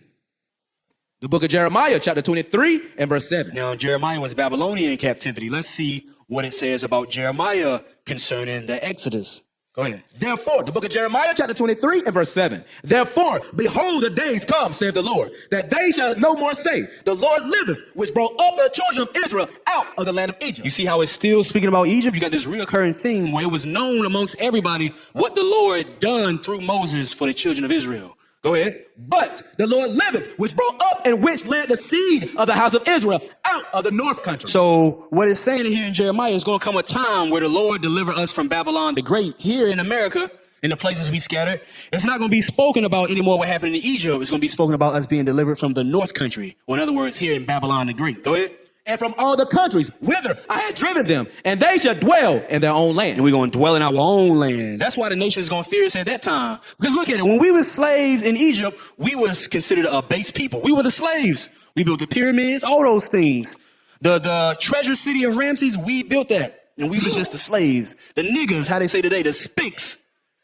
The book of Jeremiah, chapter 23 and verse 7. Now, Jeremiah was Babylonian captivity. Let's see what it says about Jeremiah concerning the Exodus. Go ahead. Therefore, the book of Jeremiah, chapter 23 and verse 7. Therefore, behold, the days come, saith the Lord, that they shall no more say, the Lord liveth, which brought up the children of Israel out of the land of Egypt. You see how it's still speaking about Egypt? You got this reoccurring theme where it was known amongst everybody what the Lord done through Moses for the children of Israel. Go ahead. But the Lord liveth, which brought up and which led the seed of the house of Israel out of the north country. So what it's saying here in Jeremiah is going to come a time where the Lord deliver us from Babylon the Great. Here in America, in the places we scattered, it's not going to be spoken about anymore what happened in Egypt. It's going to be spoken about us being delivered from the north country. Or in other words, here in Babylon the Great. Go ahead. And from all the countries whither I had driven them, and they shall dwell in their own land. And we're going to dwell in our own land. That's why the nation is going to fear us at that time. Because look at it. When we were slaves in Egypt, we was considered a base people. We were the slaves. We built the pyramids, all those things. The treasure city of Ramses, we built that. And we was just the slaves. The niggas, how they say today, the spicks,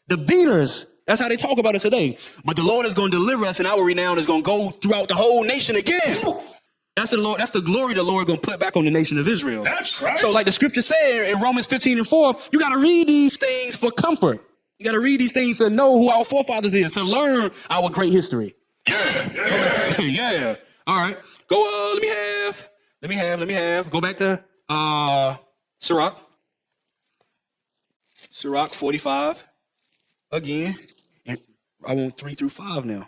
the beaters. That's how they talk about it today. But the Lord is going to deliver us, and our renown is going to go throughout the whole nation again. That's the Lord. That's the glory the Lord going to put back on the nation of Israel. That's right. So like the scripture said in Romans 15:4, you got to read these things for comfort. You got to read these things to know who our forefathers is, to learn our great history. Yeah. All right. Go, let me have, go back to, Sirach 45 again. And I want 3 through 5 now.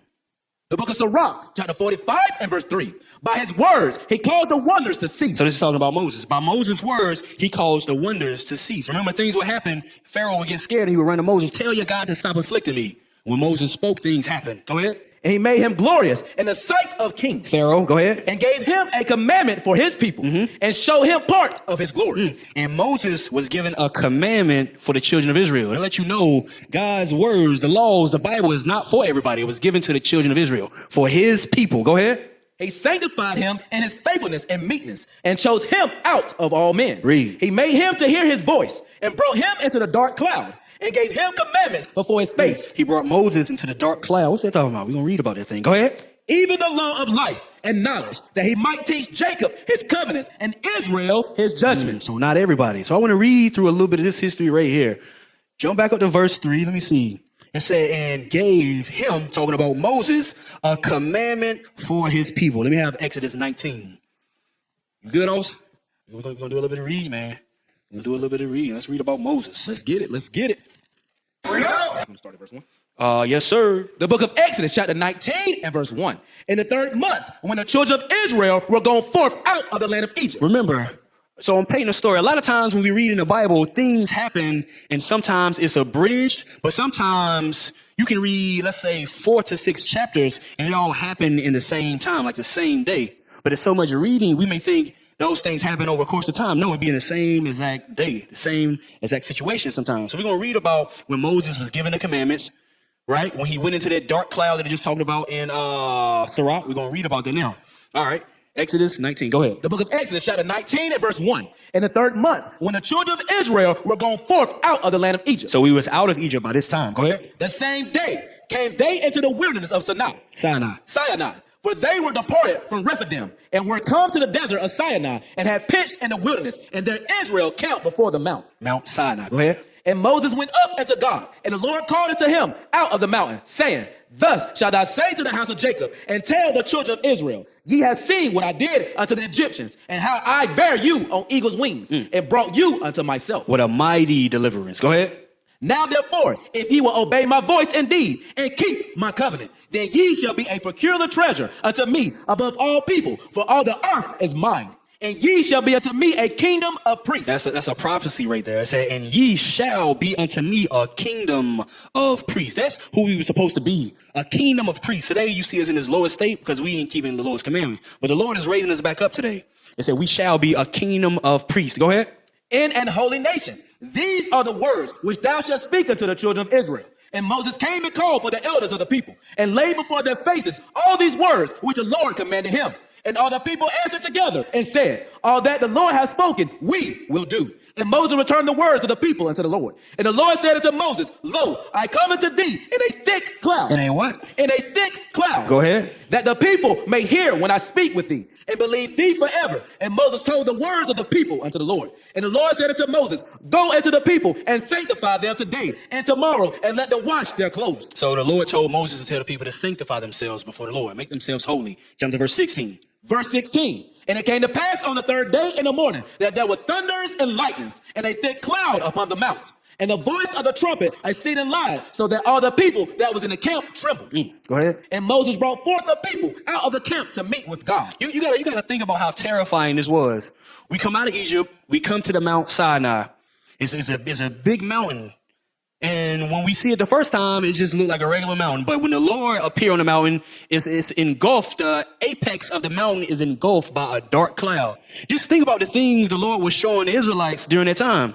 The book of Sirach, chapter 45 and verse 3. By his words, he caused the wonders to cease. So this is talking about Moses. By Moses' words, he caused the wonders to cease. Remember, things would happen. Pharaoh would get scared and he would run to Moses. Tell your God to stop afflicting me. When Moses spoke, things happened. Go ahead. And he made him glorious in the sight of kings. Pharaoh, go ahead. And gave him a commandment for his people and showed him part of his glory. And Moses was given a commandment for the children of Israel. To let you know, God's words, the laws, the Bible is not for everybody. It was given to the children of Israel, for his people. Go ahead. He sanctified him in his faithfulness and meekness and chose him out of all men. Read. He made him to hear his voice and brought him into the dark cloud and gave him commandments before his face. He brought Moses into the dark cloud. What's that talking about? We're going to read about that thing. Go ahead. Even the law of life and knowledge, that he might teach Jacob his covenants and Israel his judgments. So not everybody. So I want to read through a little bit of this history right here. Jump back up to verse 3. Let me see. It said, and gave him, talking about Moses, a commandment for his people. Let me have Exodus 19. You good, Os? We're going to do a little bit of reading, man. Let's do a little bit of reading. Let's read about Moses. Let's get it. Let's get it. I'm going to start at verse 1. Yes, sir. The book of Exodus, chapter 19 and verse 1. In the 3rd month, when the children of Israel were gone forth out of the land of Egypt. Remember, so I'm painting a story. A lot of times when we read in the Bible, things happen and sometimes it's abridged, but sometimes you can read, let's say, 4 to 6 chapters and it all happened in the same time, like the same day. But it's so much reading, we may think those things happen over a course of time. No, it'd be in the same exact day, the same exact situation sometimes. So we're going to read about when Moses was given the commandments, right? When he went into that dark cloud that I just talked about in Sirach, we're going to read about that now. All right. Exodus 19. Go ahead. The book of Exodus, chapter 19 and verse 1. In the 3rd month, when the children of Israel were gone forth out of the land of Egypt. So we was out of Egypt by this time. Go ahead. The same day came they into the wilderness of Sinai. Sinai. For they were departed from Rephidim and were come to the desert of Sinai and had pitched in the wilderness, and there Israel camped before the mount. Mount Sinai. Go ahead. And Moses went up unto God, and the Lord called unto him out of the mountain, saying, Thus shalt thou say to the house of Jacob, and tell the children of Israel, Ye have seen what I did unto the Egyptians, and how I bare you on eagle's wings, and brought you unto myself. What a mighty deliverance. Go ahead. Now therefore, if ye will obey my voice indeed, and keep my covenant, then ye shall be a peculiar treasure unto me above all people, for all the earth is mine. And ye shall be unto me a kingdom of priests. That's a prophecy right there. It said, and ye shall be unto me a kingdom of priests. That's who we were supposed to be, a kingdom of priests. Today you see us in this lowest state because we ain't keeping the Lord's commandments. But the Lord is raising us back up today. It said we shall be a kingdom of priests. Go ahead. In an holy nation. These are the words which thou shalt speak unto the children of Israel. And Moses came and called for the elders of the people, and laid before their faces all these words which the Lord commanded him. And all the people answered together and said, all that the Lord has spoken, we will do. And Moses returned the words of the people unto the Lord. And the Lord said unto Moses, lo, I come unto thee in a thick cloud. In a what? In a thick cloud. Go ahead. That the people may hear when I speak with thee, and believe thee forever. And Moses told the words of the people unto the Lord. And the Lord said unto Moses, go into the people and sanctify them today and tomorrow, and let them wash their clothes. So the Lord told Moses to tell the people to sanctify themselves before the Lord, make themselves holy. Jump to verse 16. Verse 16. And it came to pass on the third day in the morning that there were thunders and lightnings and a thick cloud upon the mount, and the voice of the trumpet exceeding loud, so that all the people that was in the camp trembled. Go ahead. And Moses brought forth the people out of the camp to meet with God. You gotta think about how terrifying this was. We come out of Egypt, we come to the Mount Sinai. It's a big mountain. And when we see it the first time, it just looked like a regular mountain. But when the Lord appeared on the mountain, it's engulfed. The apex of the mountain is engulfed by a dark cloud. Just think about the things the Lord was showing the Israelites during that time.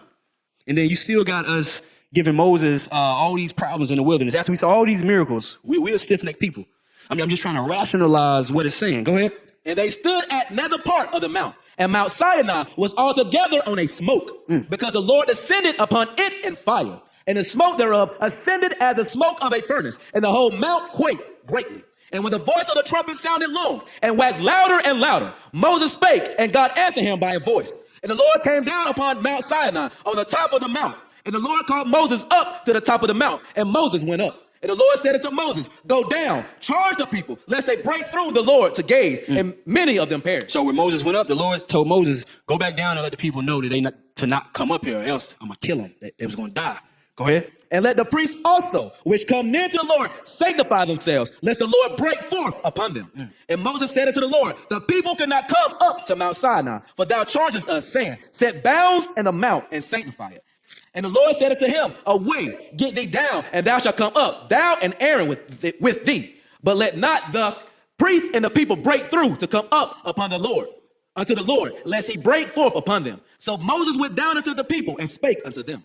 And then you still got us giving Moses all these problems in the wilderness. After we saw all these miracles, we're stiff-necked people. I mean, I'm just trying to rationalize what it's saying. Go ahead. And they stood at another part of the mount. And Mount Sinai was altogether on a smoke, because the Lord descended upon it in fire. And the smoke thereof ascended as the smoke of a furnace, and the whole mount quaked greatly. And when the voice of the trumpet sounded long, and waxed louder and louder, Moses spake, and God answered him by a voice. And the Lord came down upon Mount Sinai on the top of the mount. And the Lord called Moses up to the top of the mount, and Moses went up. And the Lord said unto Moses, go down, charge the people, lest they break through the Lord to gaze, and many of them perish. So when Moses went up, the Lord told Moses, go back down and let the people know that to not come up here, or else I'm going to kill them. They was going to die. Go ahead. And let the priests also, which come near to the Lord, sanctify themselves, lest the Lord break forth upon them. And Moses said unto the Lord, the people cannot come up to Mount Sinai, for thou chargest us, saying, set bounds in the mount and sanctify it. And the Lord said unto him, away, get thee down, and thou shalt come up, thou and Aaron with thee. But let not the priests and the people break through to come up upon the Lord, unto the Lord, lest he break forth upon them. So Moses went down unto the people and spake unto them.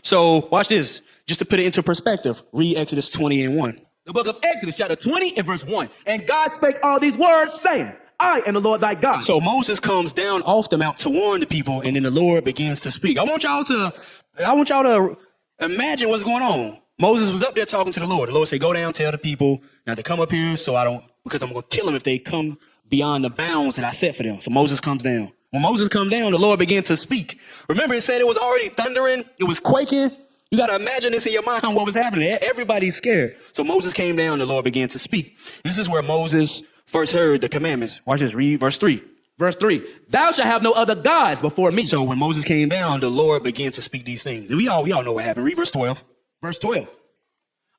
So watch this. Just to put it into perspective, read Exodus 20:1. The book of Exodus, chapter 20 and verse 1. And God spake all these words, saying, I am the Lord thy God. So Moses comes down off the mount to warn the people, and then the Lord begins to speak. I want y'all to imagine what's going on. Moses was up there talking to the Lord. The Lord said, go down, tell the people not to come up here, because I'm going to kill them if they come beyond the bounds that I set for them. So Moses comes down. When Moses comes down, the Lord began to speak. Remember, it said it was already thundering. It was quaking. You got to imagine this in your mind, what was happening. Everybody's scared. So Moses came down. The Lord began to speak. This is where Moses first heard the commandments. Watch this. Read verse 3. Verse 3. Thou shalt have no other gods before me. So when Moses came down, the Lord began to speak these things. And we all know what happened. Read verse 12. Verse 12.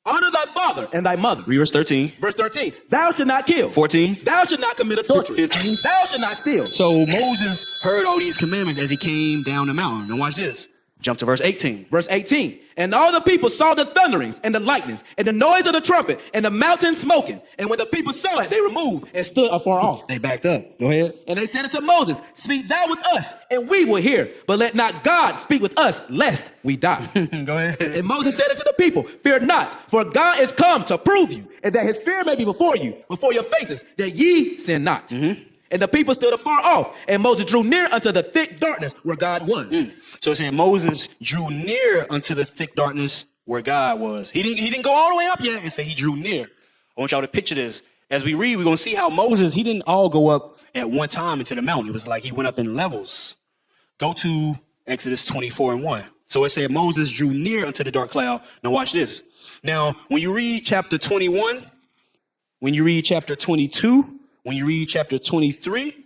Honor thy father and thy mother. Read verse 13. Verse 13. Thou shalt not kill. 14. Thou shalt not commit adultery. 15. Thou shalt not steal. So Moses heard all these commandments as he came down the mountain. And watch this. Jump to verse 18. Verse 18. And all the people saw the thunderings and the lightnings and the noise of the trumpet and the mountain smoking. And when the people saw it, they removed and stood afar off. They backed up. Go ahead. And they said unto Moses, speak thou with us, and we will hear. But let not God speak with us, lest we die. Go ahead. And Moses said unto the people, fear not, for God is come to prove you, and that his fear may be before you, before your faces, that ye sin not. And the people stood afar off, and Moses drew near unto the thick darkness where God was. So it's saying Moses drew near unto the thick darkness where God was. He didn't go all the way up yet and say he drew near. I want y'all to picture this. As we read, we're going to see how Moses, he didn't all go up at one time into the mountain. It was like he went up in levels. Go to Exodus 24:1. So it said Moses drew near unto the dark cloud. Now watch this. Now, when you read chapter 21, when you read chapter 22, when you read chapter 23,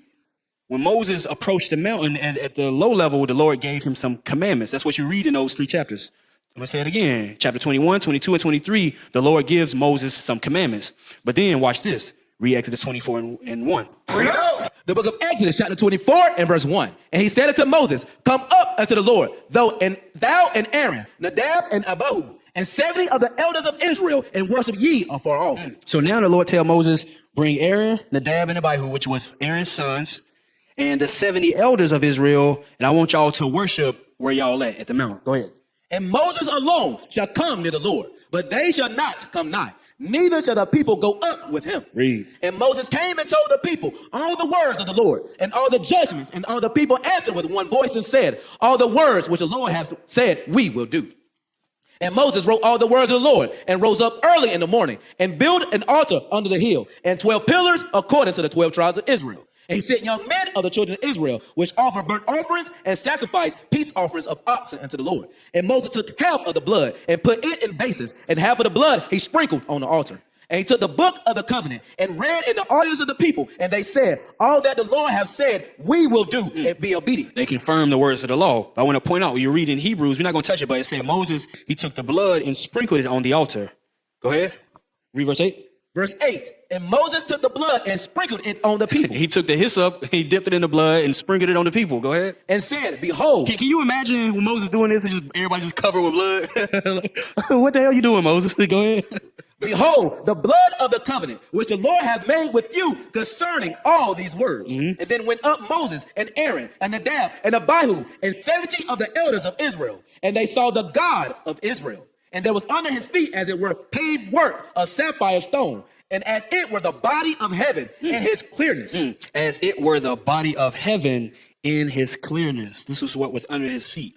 when Moses approached the mountain and at the low level, the Lord gave him some commandments. That's what you read in those 3 chapters. I'm going to say it again. Chapter 21, 22, and 23, the Lord gives Moses some commandments. But then watch this. Read Exodus 24:1. The book of Exodus, chapter 24 and verse 1. And he said unto Moses, come up unto the Lord, thou and Aaron, Nadab and Abihu, and 70 of the elders of Israel, and worship ye afar off. So now the Lord tell Moses, bring Aaron, Nadab, and Abihu, which was Aaron's sons, and the 70 elders of Israel, and I want y'all to worship where y'all at the mount. Go ahead. And Moses alone shall come near the Lord, but they shall not come nigh. neither shall the people go up with him. Read. And Moses came and told the people all the words of the Lord and all the judgments, and all the people answered with one voice and said, all the words which the Lord has said we will do. And Moses wrote all the words of the Lord and rose up early in the morning and built an altar under the hill and 12 pillars according to the 12 tribes of Israel. And he sent young men of the children of Israel, which offer burnt offerings and sacrifice peace offerings of oxen unto the Lord. And Moses took half of the blood and put it in basins, and half of the blood he sprinkled on the altar. And he took the book of the covenant and read in the audience of the people. And they said, all that the Lord have said, we will do and be obedient. They confirm the words of the law. I want to point out, when you read in Hebrews, we're not going to touch it, but it said Moses, he took the blood and sprinkled it on the altar. Go ahead. Read verse 8. Verse 8, and Moses took the blood and sprinkled it on the people. He took the hyssop, he dipped it in the blood and sprinkled it on the people. Go ahead. And said, behold. Can you imagine when Moses doing this? It's just, everybody just covered with blood. What the hell you doing, Moses? Go ahead. Behold, the blood of the covenant, which the Lord hath made with you concerning all these words. And then went up Moses and Aaron and Nadab and Abihu and 70 of the elders of Israel. And they saw the God of Israel. And there was under his feet, as it were, paved work of sapphire stone, and as it were the body of heaven in his clearness. As it were the body of heaven in his clearness. This was what was under his feet.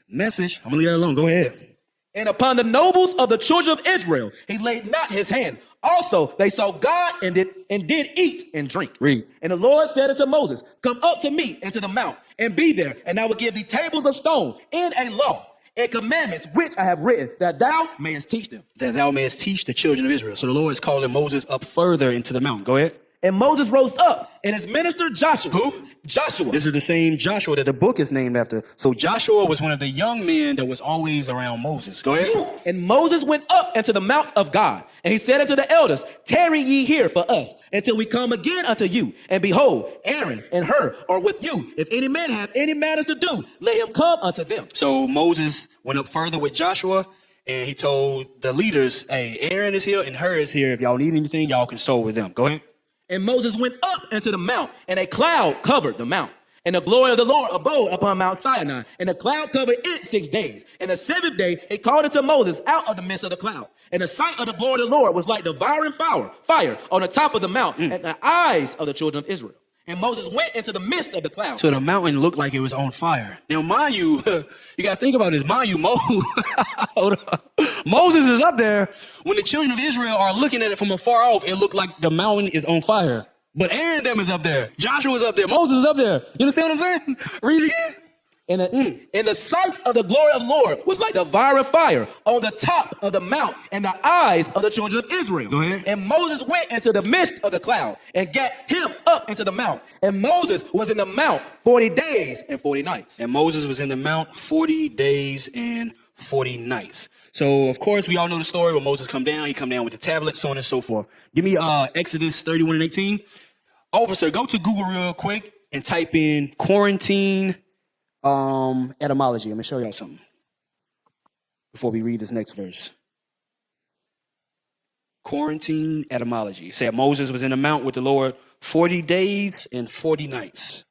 Message. I'm going to leave that alone. Go ahead. And upon the nobles of the children of Israel, he laid not his hand. Also, they saw God and did eat and drink. Read. And the Lord said unto Moses, come up to me into the mount, and be there, and I will give thee tables of stone and a law and commandments which I have written, that thou mayest teach them. That thou mayest teach the children of Israel. So the Lord is calling Moses up further into the mountain. Go ahead. And Moses rose up, and his minister Joshua. Who? Joshua. This is the same Joshua that the book is named after. So Joshua was one of the young men that was always around Moses. Go ahead. And Moses went up into the mount of God, and he said unto the elders, tarry ye here for us until we come again unto you. And behold, Aaron and Hur are with you. If any man have any matters to do, let him come unto them. So Moses went up further with Joshua, and he told the leaders, hey, Aaron is here and Hur is here. If y'all need anything, y'all consult with them. Go ahead. And Moses went up into the mount, and a cloud covered the mount. And the glory of the Lord abode upon Mount Sinai, and the cloud covered it 6 days. And the seventh day he called unto Moses out of the midst of the cloud. And the sight of the glory of the Lord was like devouring fire on the top of the mount, and the eyes of the children of Israel. And Moses went into the midst of the cloud. So the mountain looked like it was on fire. Now, mind you, you got to think about this. Mind you, Moses is up there. When the children of Israel are looking at it from afar off, it looked like the mountain is on fire. But Aaron them is up there. Joshua is up there. Moses is up there. You understand what I'm saying? Read it again. And the sight of the glory of the Lord was like devouring fire on the top of the mount, and the eyes of the children of Israel. Go ahead. And Moses went into the midst of the cloud and got him up into the mount. And Moses was in the mount 40 days and 40 nights. And Moses was in the mount 40 days and 40 nights. So, of course, we all know the story when Moses come down. He come down with the tablet, so on and so forth. Give me Exodus 31 and 18. Officer, go to Google real quick and type in quarantine etymology. I'm going to show y'all something before we read this next verse. Quarantine etymology. Say Moses was in the mount with the Lord 40 days and 40 nights.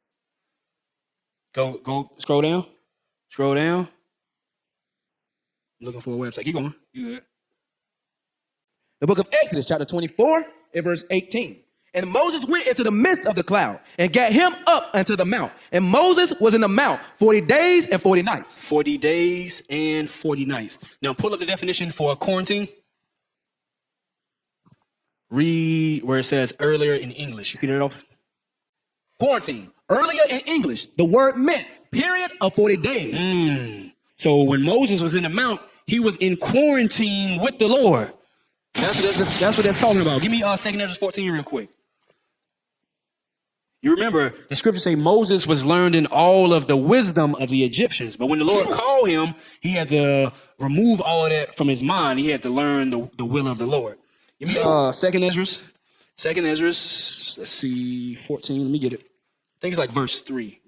Go, scroll down. Scroll down. I'm looking for a website. Keep going. You good? The book of Exodus, chapter 24, and verse 18. And Moses went into the midst of the cloud and got him up unto the mount. And Moses was in the mount 40 days and 40 nights. 40 days and 40 nights. Now pull up the definition for quarantine. Read where it says earlier in English. You see that off? Quarantine. Earlier in English, the word meant period of 40 days. So when Moses was in the mount, he was in quarantine with the Lord. That's what that's talking about. Give me 2 Ezra 14 real quick. You remember the scriptures say Moses was learned in all of the wisdom of the Egyptians. But when the Lord called him, he had to remove all of that from his mind. He had to learn the will of the Lord. Give me 2 Ezra. 2 Ezra, let's see, 14. Let me get it. I think it's like verse 3.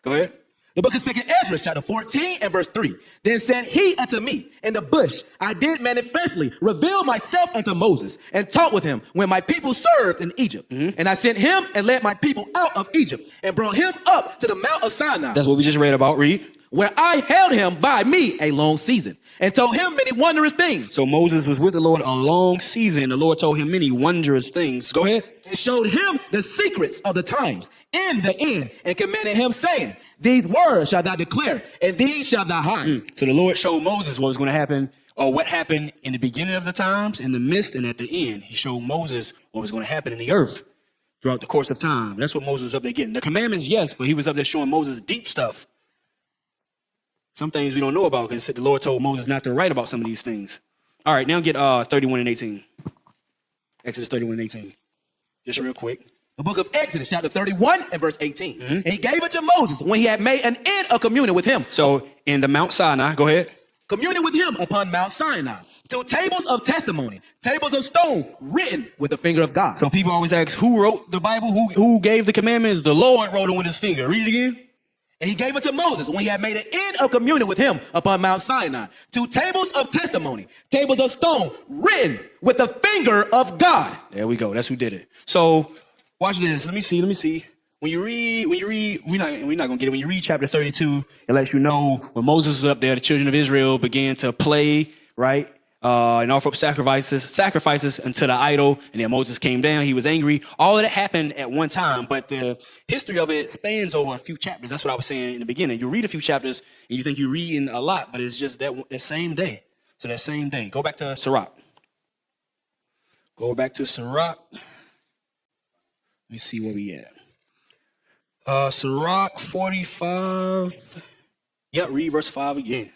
Go ahead. The book of 2 Ezra, chapter 14 and verse 3. Then said he unto me in the bush, I did manifestly reveal myself unto Moses and talked with him when my people served in Egypt. And I sent him and led my people out of Egypt and brought him up to the Mount of Sinai. That's what we just read about. Read. where I held him by me a long season, and told him many wondrous things. So Moses was with the Lord a long season, and the Lord told him many wondrous things. Go ahead. And showed him the secrets of the times in the end, and commanded him, saying, these words shalt thou declare, and these shalt thou hide. So the Lord showed Moses what was going to happen, or what happened in the beginning of the times, in the midst, and at the end. He showed Moses what was going to happen in the earth throughout the course of time. That's what Moses was up there getting. The commandments, yes, but he was up there showing Moses deep stuff. Some things we don't know about because the Lord told Moses not to write about some of these things. All right, now get 31 and 18. Exodus 31 and 18. Just real quick. The book of Exodus, chapter 31 and verse 18. And he gave it to Moses when he had made an end of communion with him. So in the Mount Sinai, go ahead. Communion with him upon Mount Sinai. 2 tables of testimony, tables of stone written with the finger of God. So people always ask, who wrote the Bible? Who gave the commandments? The Lord wrote them with his finger. Read it again. And he gave it to Moses when he had made an end of communion with him upon Mount Sinai. 2 tables of testimony, tables of stone written with the finger of God. There we go. That's who did it. So watch this. Let me see. When you read, we're not gonna get it. When you read chapter 32, it lets you know when Moses was up there, the children of Israel began to play, right? And offer up sacrifices unto the idol. And then Moses came down. He was angry. All of that happened at one time, but the history of it spans over a few chapters. That's what I was saying in the beginning. You read a few chapters and you think you're reading a lot, but it's just that same day. So that same day. Go back to Sirach. Let me see where we at. Sirach 45. Yep, read verse 5 again.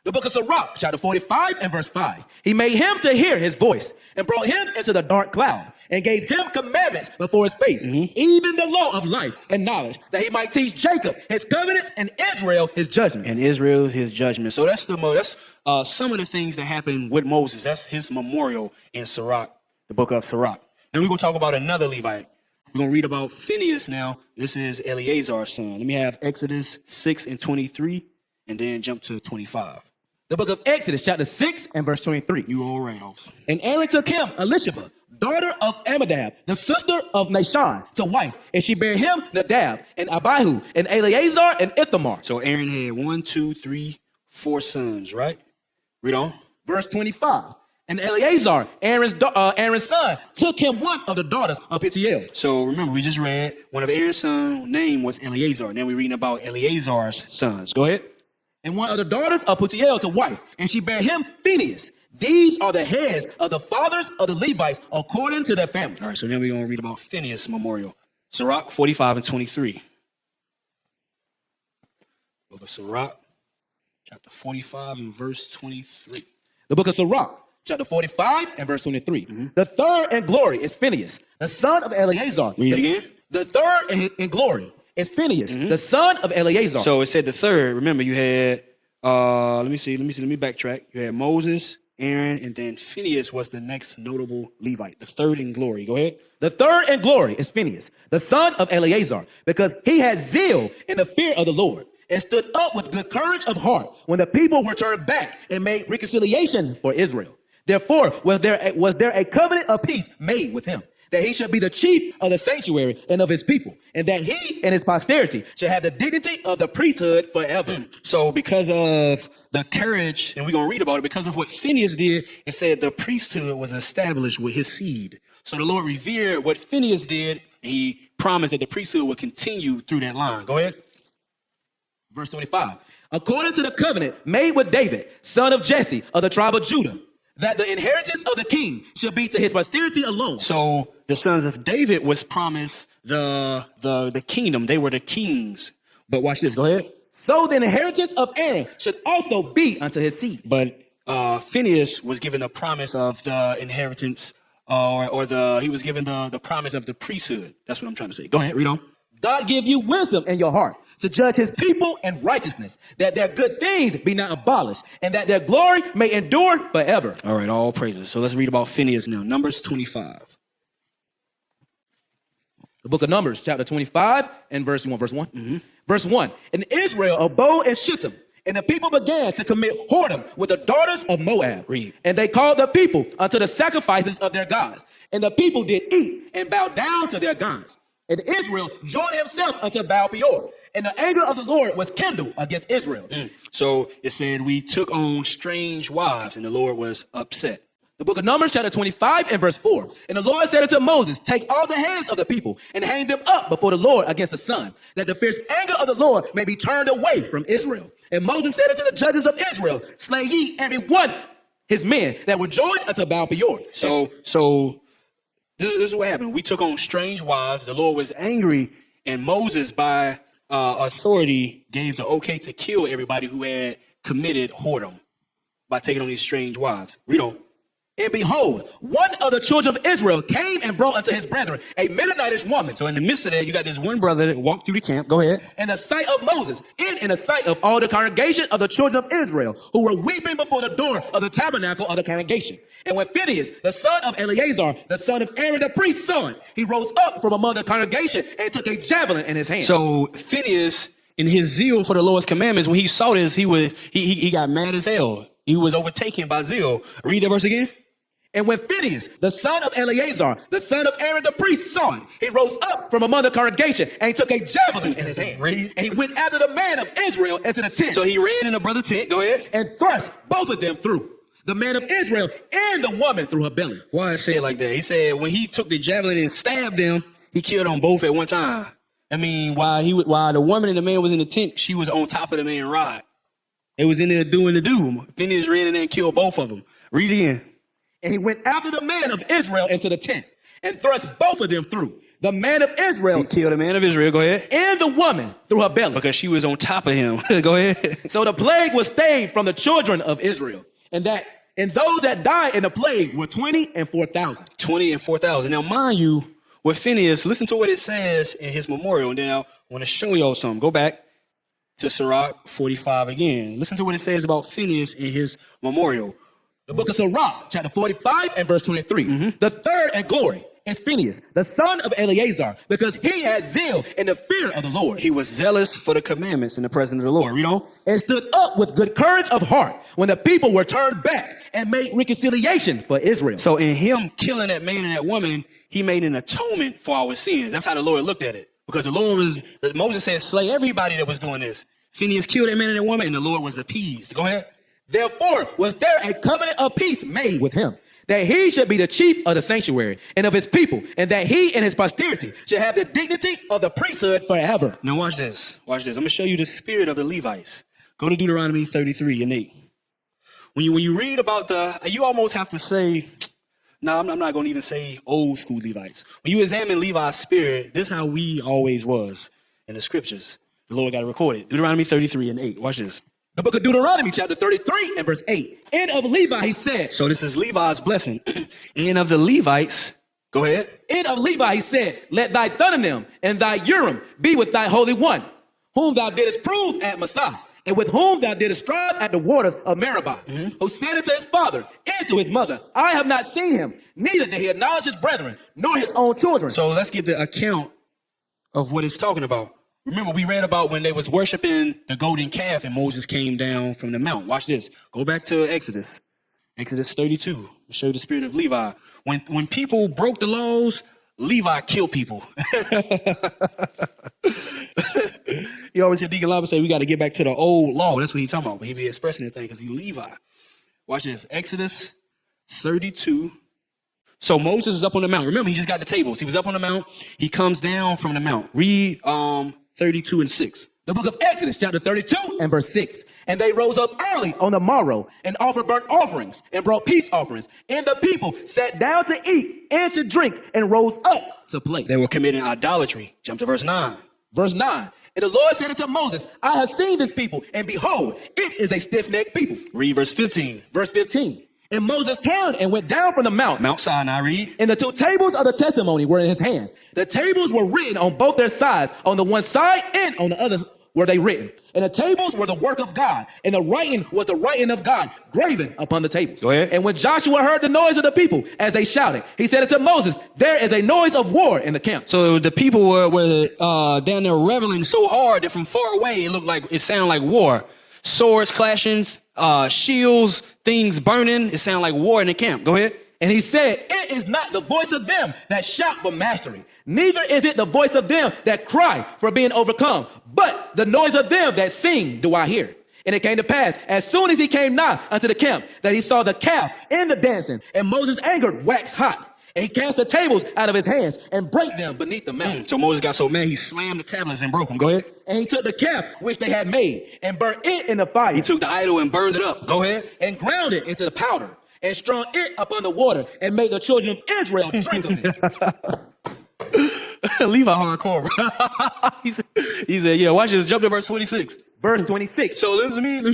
The book of Sirach, chapter 45 and verse 5. He made him to hear his voice and brought him into the dark cloud and gave him commandments before his face, even the law of life and knowledge, that he might teach Jacob his covenants and Israel his judgments. And Israel his judgment. So that's some of the things that happened with Moses. That's his memorial in Sirach, the book of Sirach. And we're going to talk about another Levite. We're going to read about Phineas now. This is Eleazar's son. Let me have Exodus 6 and 23 and then jump to 25. The book of Exodus, chapter 6 and verse 23. You all right, Officer. And Aaron took him, Elisheba, daughter of Amminadab, the sister of Nahshon, to wife. And she bare him Nadab and Abihu and Eleazar and Ithamar. So Aaron had 1, 2, 3, 4 sons, right? Read on. Verse 25. And Eleazar, Aaron's son, took him one of the daughters of Putiel. So remember, we just read one of Aaron's sons' name was Eleazar. Then we're reading about Eleazar's sons. Go ahead. And one of the daughters of Putiel to wife, and she bare him Phineas. These are the heads of the fathers of the Levites according to their families. All right, so then we're going to read about Phineas' memorial. Sirach 45 and 23. Book of Sirach, chapter 45 and verse 23. The book of Sirach, chapter 45 and verse 23. The third in glory is Phineas, the son of Eleazar. Read it again. The third in glory is Phineas, the son of Eleazar. So it said the third. Remember, you had, let me backtrack. You had Moses, Aaron, and then Phineas was the next notable Levite, the third in glory. Go ahead. The third in glory is Phineas, the son of Eleazar, because he had zeal in the fear of the Lord and stood up with good courage of heart when the people were turned back and made reconciliation for Israel. Therefore, was there a covenant of peace made with him, that he should be the chief of the sanctuary and of his people, and that he and his posterity should have the dignity of the priesthood forever. So because of the courage, and we're going to read about it, because of what Phineas did, it said the priesthood was established with his seed. So the Lord revered what Phineas did, and he promised that the priesthood would continue through that line. Go ahead. Verse 25. According to the covenant made with David, son of Jesse of the tribe of Judah, that the inheritance of the king should be to his posterity alone. So the sons of David was promised the kingdom. They were the kings. But watch this. Go ahead. So the inheritance of Aaron should also be unto his seed. But Phineas was given the promise of the inheritance, he was given the promise of the priesthood. That's what I'm trying to say. Go ahead. Read on. God give you wisdom in your heart to judge his people in righteousness, that their good things be not abolished, and that their glory may endure forever. All right, all praises. So let's read about Phineas now. Numbers 25. The book of Numbers, chapter 25, and verse 1. Verse 1. And Israel abode in Shittim, and the people began to commit whoredom with the daughters of Moab. Read. And they called the people unto the sacrifices of their gods. And the people did eat and bow down to their gods. And Israel joined himself unto Baal Peor, And the anger of the Lord was kindled against Israel. So it said we took on strange wives, and the Lord was upset. The book of Numbers, chapter 25 and verse 4. And the Lord said unto Moses, take all the heads of the people and hang them up before the Lord against the sun, that the fierce anger of the Lord may be turned away from Israel. And Moses said unto the judges of Israel, slay ye every one his men that were joined unto Baal-peor. So this is what happened. We took on strange wives. The Lord was angry, and Moses, by authority, gave the okay to kill everybody who had committed whoredom by taking on these strange wives. Read on. And behold, one of the children of Israel came and brought unto his brethren a Midianitish woman. So in the midst of that, you got this one brother that walked through the camp. Go ahead. In the sight of Moses, and in the sight of all the congregation of the children of Israel, who were weeping before the door of the tabernacle of the congregation. And when Phineas, the son of Eleazar, the son of Aaron the priest, saw it, he rose up from among the congregation and took a javelin in his hand. So Phineas, in his zeal for the Lord's commandments, when he saw this, he got mad as hell. He was overtaken by zeal. Read that verse again. And when Phineas, the son of Eleazar, the son of Aaron the priest, saw it, he rose up from among the congregation and he took a javelin in his hand. Read. And he went after the man of Israel into the tent. So he ran in the brother's tent. Go ahead. And thrust both of them through, the man of Israel and the woman through her belly. Why I say it like that? He said when he took the javelin and stabbed them, he killed them both at one time. I mean, while the woman and the man was in the tent, she was on top of the man rod. They was in there doing the do. Phineas ran in there and killed both of them. Read again. And he went after the man of Israel into the tent and thrust both of them through, the man of Israel. He killed the man of Israel. Go ahead. And the woman through her belly. Because she was on top of him. Go ahead. So the plague was stayed from the children of Israel. And those that died in the plague were 20 and 4,000. 20 and 4,000. Now, mind you, with Phineas, listen to what it says in his memorial. And then I want to show y'all something. Go back to Sirach 45 again. Listen to what it says about Phineas in his memorial. The book of Sirach, chapter 45 and verse 23. The third in glory is Phineas, the son of Eleazar, because he had zeal in the fear of the Lord. He was zealous for the commandments in the presence of the Lord. Read on. And stood up with good courage of heart when the people were turned back and made reconciliation for Israel. So in him killing that man and that woman, he made an atonement for our sins. That's how the Lord looked at it. Because Moses said, slay everybody that was doing this. Phineas killed that man and that woman, and the Lord was appeased. Go ahead. Therefore was there a covenant of peace made with him, that he should be the chief of the sanctuary and of his people, and that he and his posterity should have the dignity of the priesthood forever. Now watch this. Watch this. I'm going to show you the spirit of the Levites. Go to Deuteronomy 33 and 8. When you read about you almost have to say, no, I'm not going to even say old school Levites. When you examine Levi's spirit, this is how we always was in the scriptures. The Lord got it recorded. Deuteronomy 33 and 8. Watch this. The book of Deuteronomy, chapter 33 and verse 8. And of Levi, he said. So this is Levi's blessing. And of the Levites, go ahead. And of Levi, he said, let thy Thunanim and thy Urim be with thy Holy One, whom thou didst prove at Massah, and with whom thou didst strive at the waters of Meribah, who said unto his father and to his mother, I have not seen him, neither did he acknowledge his brethren, nor his own children. So let's get the account of what it's talking about. Remember, we read about when they was worshiping the golden calf and Moses came down from the mount. Watch this. Go back to Exodus 32. I'll show you the spirit of Levi. When people broke the laws, Levi killed people. You always hear Deacon Lava say we got to get back to the old law. That's what he's talking about. But he be expressing that thing because he's Levi. Watch this. Exodus 32. So Moses is up on the mount. Remember, he just got the tables. He was up on the mount. He comes down from the mount. Read 32 and 6. The book of Exodus, chapter 32 and verse 6. And they rose up early on the morrow and offered burnt offerings and brought peace offerings. And the people sat down to eat and to drink and rose up to play. They were committing idolatry. Jump to verse 9. Verse 9. And the Lord said unto Moses, I have seen this people, and behold, it is a stiff-necked people. Read verse 15. Verse 15. And Moses turned and went down from the mount. Mount Sinai, read. And the two tables of the testimony were in his hand. The tables were written on both their sides, on the one side and on the other were they written. And the tables were the work of God, and the writing was the writing of God, graven upon the tables. Go ahead. And when Joshua heard the noise of the people as they shouted, he said unto Moses, there is a noise of war in the camp. So the people were down there reveling so hard that from far away it sounded like war. Swords clashing, shields, things burning. It sounded like war in the camp. Go ahead. And he said, it is not the voice of them that shout for mastery, neither is it the voice of them that cry for being overcome, but the noise of them that sing do I hear. And it came to pass, as soon as he came nigh unto the camp, that he saw the calf in the dancing, and Moses' anger waxed hot. And he cast the tables out of his hands and brake them beneath the mountain. So Moses got so mad, he slammed the tablets and broke them. Go ahead. And he took the calf which they had made and burnt it in the fire. He took the idol and burned it up. Go ahead. And ground it into the powder and strung it upon the water and made the children of Israel drink of it. Levi hardcore, bro. he said, yeah, watch this. Jump to verse 26. Verse 26. So let me,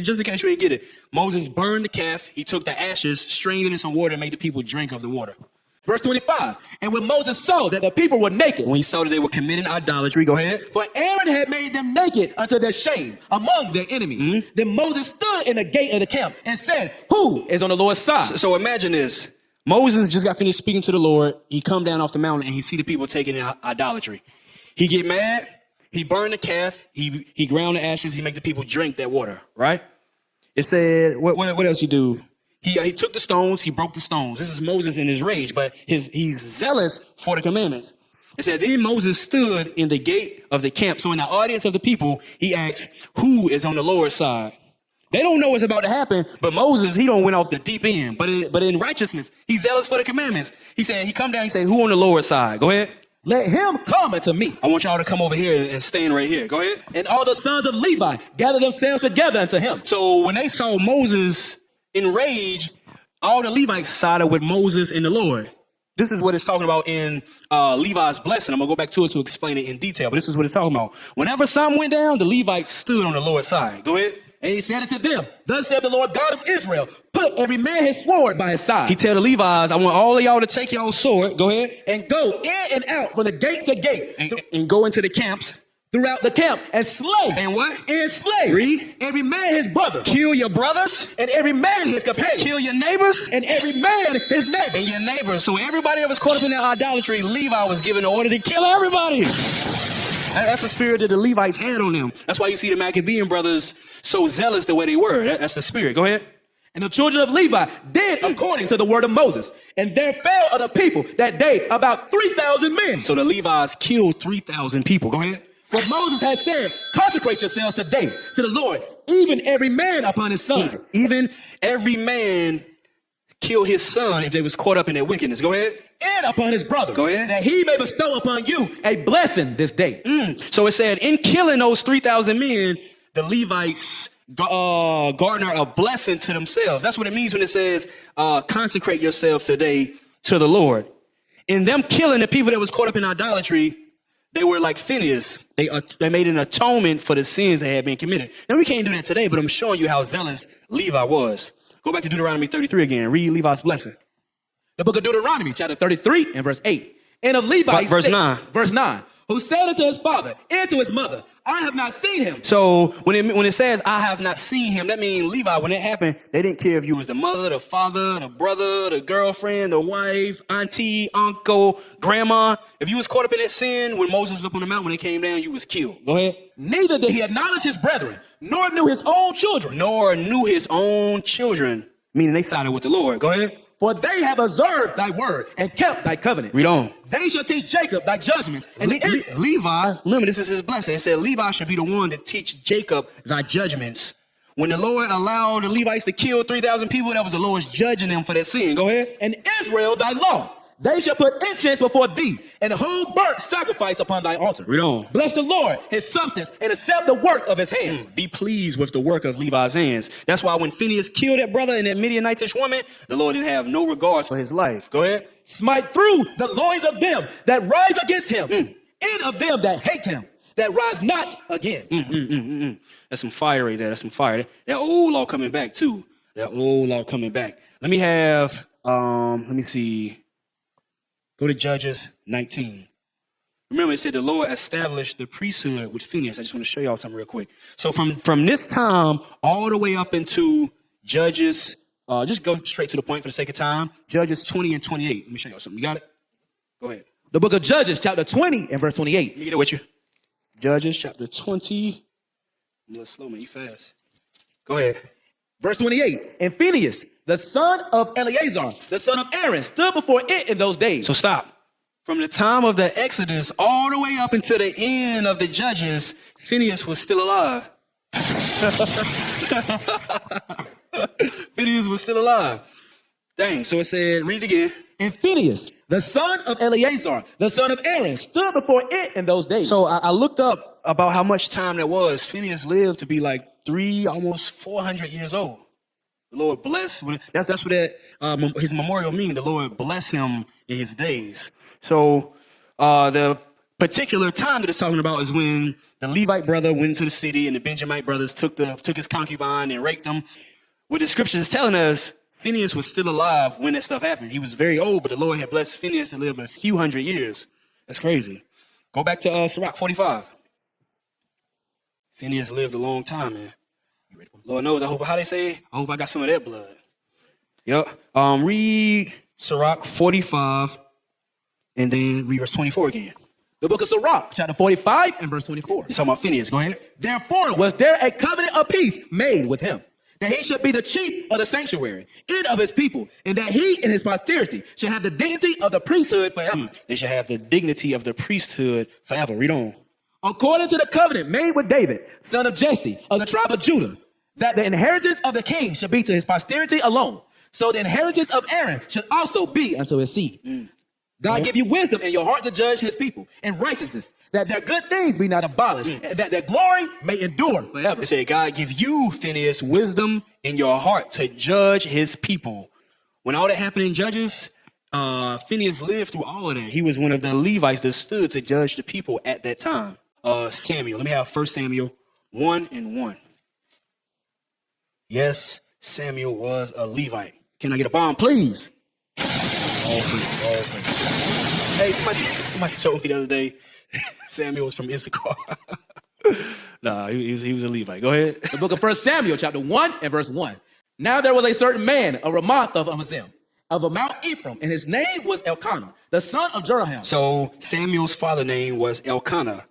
just in case you ain't get it. Moses burned the calf. He took the ashes, strained it in some water, and made the people drink of the water. Verse 25. And when Moses saw that the people were naked, When he saw that they were committing idolatry, go ahead. for Aaron had made them naked unto their shame among their enemies, then Moses stood in the gate of the camp and said, who is on the Lord's side? So imagine this. Moses just got finished speaking to the Lord. He come down off the mountain and he see the people taking in idolatry. He get mad. He burned the calf. He ground the ashes. He make the people drink that water, right? It said, what else he do? He took the stones. He broke the stones. This is Moses in his rage, but he's zealous for the commandments. It said, then Moses stood in the gate of the camp. So in the audience of the people, he asked, who is on the Lord's side? They don't know what's about to happen, but Moses, he don't went off the deep end. But in righteousness, he's zealous for the commandments. He said, he come down, he said, who on the Lord's side? Go ahead. Let him come unto me. I want y'all to come over here and stand right here. Go ahead. And all the sons of Levi gathered themselves together unto him. So when they saw Moses in rage, all the Levites sided with Moses and the Lord. This is what it's talking about in Levi's blessing. I'm going to go back to it to explain it in detail, but this is what it's talking about. Whenever something went down, the Levites stood on the Lord's side. Go ahead. And he said unto them, thus saith the Lord God of Israel, put every man his sword by his side. He tell the Levites, I want all of y'all to take y'all sword. Go ahead. And go in and out from the gate to gate. And go into the camps. Throughout the camp and slay. And what? And slay. Read. Every man his brother. Kill your brothers. And every man his companion. Kill your neighbors. And every man his neighbor. And your neighbors. So everybody that was caught up in that idolatry, Levi was given the order to kill everybody. That's the spirit that the Levites had on them. That's why you see the Maccabean brothers so zealous the way they were. That's the spirit. Go ahead. And the children of Levi did according to the word of Moses. And there fell of the people that day about 3,000 men. So the Levites killed 3,000 people. Go ahead. For Moses had said, consecrate yourselves today to the Lord, even every man upon his son. Even every man kill his son if they was caught up in their wickedness. Go ahead. And upon his brother. Go ahead. That he may bestow upon you a blessing this day. So it said, in killing those 3,000 men, the Levites garner a blessing to themselves. That's what it means when it says, consecrate yourselves today to the Lord. In them killing the people that was caught up in idolatry, they were like Phineas. They made an atonement for the sins that had been committed. Now, we can't do that today, but I'm showing you how zealous Levi was. Go back to Deuteronomy 33 again. Read Levi's blessing. The book of Deuteronomy, chapter 33 and verse 8. And of Levi, verse 9. Verse 9. Who said unto his father and to his mother, I have not seen him. So when it says, I have not seen him, that means Levi, when it happened, they didn't care if you was the mother, the father, the brother, the girlfriend, the wife, auntie, uncle, grandma. If you was caught up in that sin, when Moses was up on the mountain, when it came down, you was killed. Go ahead. Neither did he acknowledge his brethren, nor knew his own children. Nor knew his own children, meaning they sided with the Lord. Go ahead. For they have observed thy word and kept thy covenant. Read on. They shall teach Jacob thy judgments. And Levi, remember this is his blessing. It said Levi should be the one to teach Jacob thy judgments. When the Lord allowed the Levites to kill 3,000 people, that was the Lord judging them for that sin. Go ahead. And Israel thy law. They shall put incense before thee and hold burnt sacrifice upon thy altar. Read on. Bless the Lord, his substance, and accept the work of his hands. Be pleased with the work of Levi's hands. That's why when Phineas killed that brother and that Midianitish woman, the Lord didn't have no regards for his life. Go ahead. Smite through the loins of them that rise against him, and of them that hate him, that rise not again. That's some fire right there. That's some fire. That old law coming back too. That old law coming back. Let me have, let me see. Go to Judges 19. Remember, it said the Lord established the priesthood with Phineas. I just want to show y'all something real quick. So from this time all the way up into Judges, just go straight to the point for the sake of time. Judges 20 and 28. Let me show y'all something. You got it? Go ahead. The book of Judges, chapter 20 and verse 28. Let me get it with you. Judges chapter 20. I'm a little slow, man. You fast. Go ahead. Verse 28. And Phineas, the son of Eleazar, the son of Aaron, stood before it in those days. So stop. From the time of the Exodus all the way up until the end of the Judges, Phineas was still alive. Phineas was still alive. Dang, so it said, read it again. And Phineas, the son of Eleazar, the son of Aaron, stood before it in those days. So I looked up about how much time that was. Phineas lived to be like almost 400 years old. The Lord bless. That's what that his memorial means. The Lord bless him in his days. So the particular time that it's talking about is when the Levite brother went into the city and the Benjamite brothers took his concubine and raped him. What the scriptures is telling us, Phineas was still alive when that stuff happened. He was very old, but the Lord had blessed Phineas to live a few hundred years. That's crazy. Go back to Sirach 45. Phineas lived a long time, man. Lord knows, I hope I got some of that blood. Yep. Read Sirach 45 and then read verse 24 again. The book of Sirach, chapter 45 and verse 24. It's talking about Phineas. Go ahead. Therefore was there a covenant of peace made with him, that he should be the chief of the sanctuary and of his people, and that he and his posterity should have the dignity of the priesthood forever. They should have the dignity of the priesthood forever. Read on. According to the covenant made with David, son of Jesse, of the tribe of Judah, that the inheritance of the king should be to his posterity alone. So the inheritance of Aaron should also be unto his seed. God give you wisdom in your heart to judge his people and righteousness, that their good things be not abolished, and that their glory may endure forever. It said, God give you, Phineas, wisdom in your heart to judge his people. When all that happened in Judges, Phineas lived through all of that. He was one of the Levites that stood to judge the people at that time. Samuel, let me have 1 Samuel 1 and 1. Yes, Samuel was a Levite. Can I get a bomb, please? All praise. Hey, somebody told me the other day Samuel was from Issachar. Nah, he was a Levite. Go ahead. The book of 1 Samuel, chapter 1 and verse 1. Now there was a certain man, a Ramoth of Amazim, of a Mount Ephraim, and his name was Elkanah, the son of Jeroham. So Samuel's father name was Elkanah.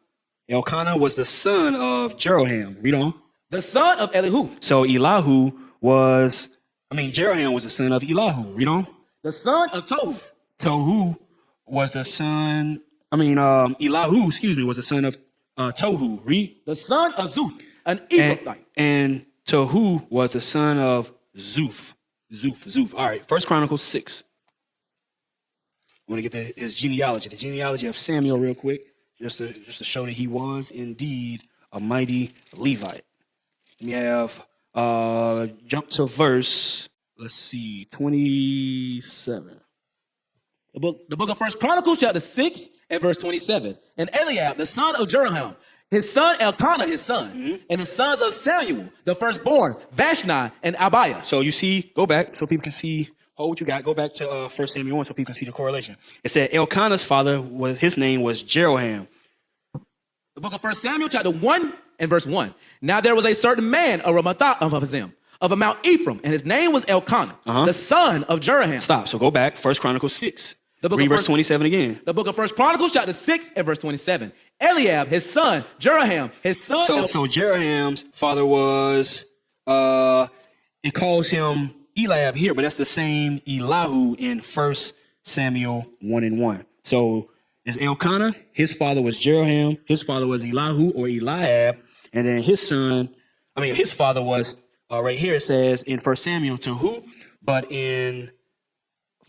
Elkanah was the son of Jeroham. Read on. The son of Elihu. So Jeroham was the son of Elihu. Read on. The son of Tohu. Tohu was the son, Elihu, was the son of Tohu. Read. The son of Zuph, an Ephrathite. And Tohu was the son of Zuph. Zuph. All right, 1 Chronicles 6. I want to get his genealogy, the genealogy of Samuel real quick, just to show that he was indeed a mighty Levite. We have jump to verse, 27. The book of 1 Chronicles, chapter 6 and verse 27. And Eliab, the son of Jeroham, his son Elkanah, his son, and the sons of Samuel, the firstborn, Vashni and Abiah. So you see, go back so people can see what you got. Go back to 1 Samuel 1 so people can see the correlation. It said Elkanah's father, his name was Jeroham. The book of 1 Samuel, chapter 1 and verse 1. Now there was a certain man, a Ramoth of Amazim, of a Mount Ephraim, and his name was Elkanah, the son of Jeroham. Stop. So go back, 1 Chronicles 6. Read verse 27 again. The book of 1 Chronicles, chapter 6 and verse 27. Eliab, his son, Jeroham, his son. So Jeroham's father was, it calls him Eliab here, but that's the same Elihu in 1 Samuel 1 and 1. So it's Elkanah, his father was Jeroham, his father was Elihu or Eliab, and then his father was, right here it says in 1 Samuel Tohu, but in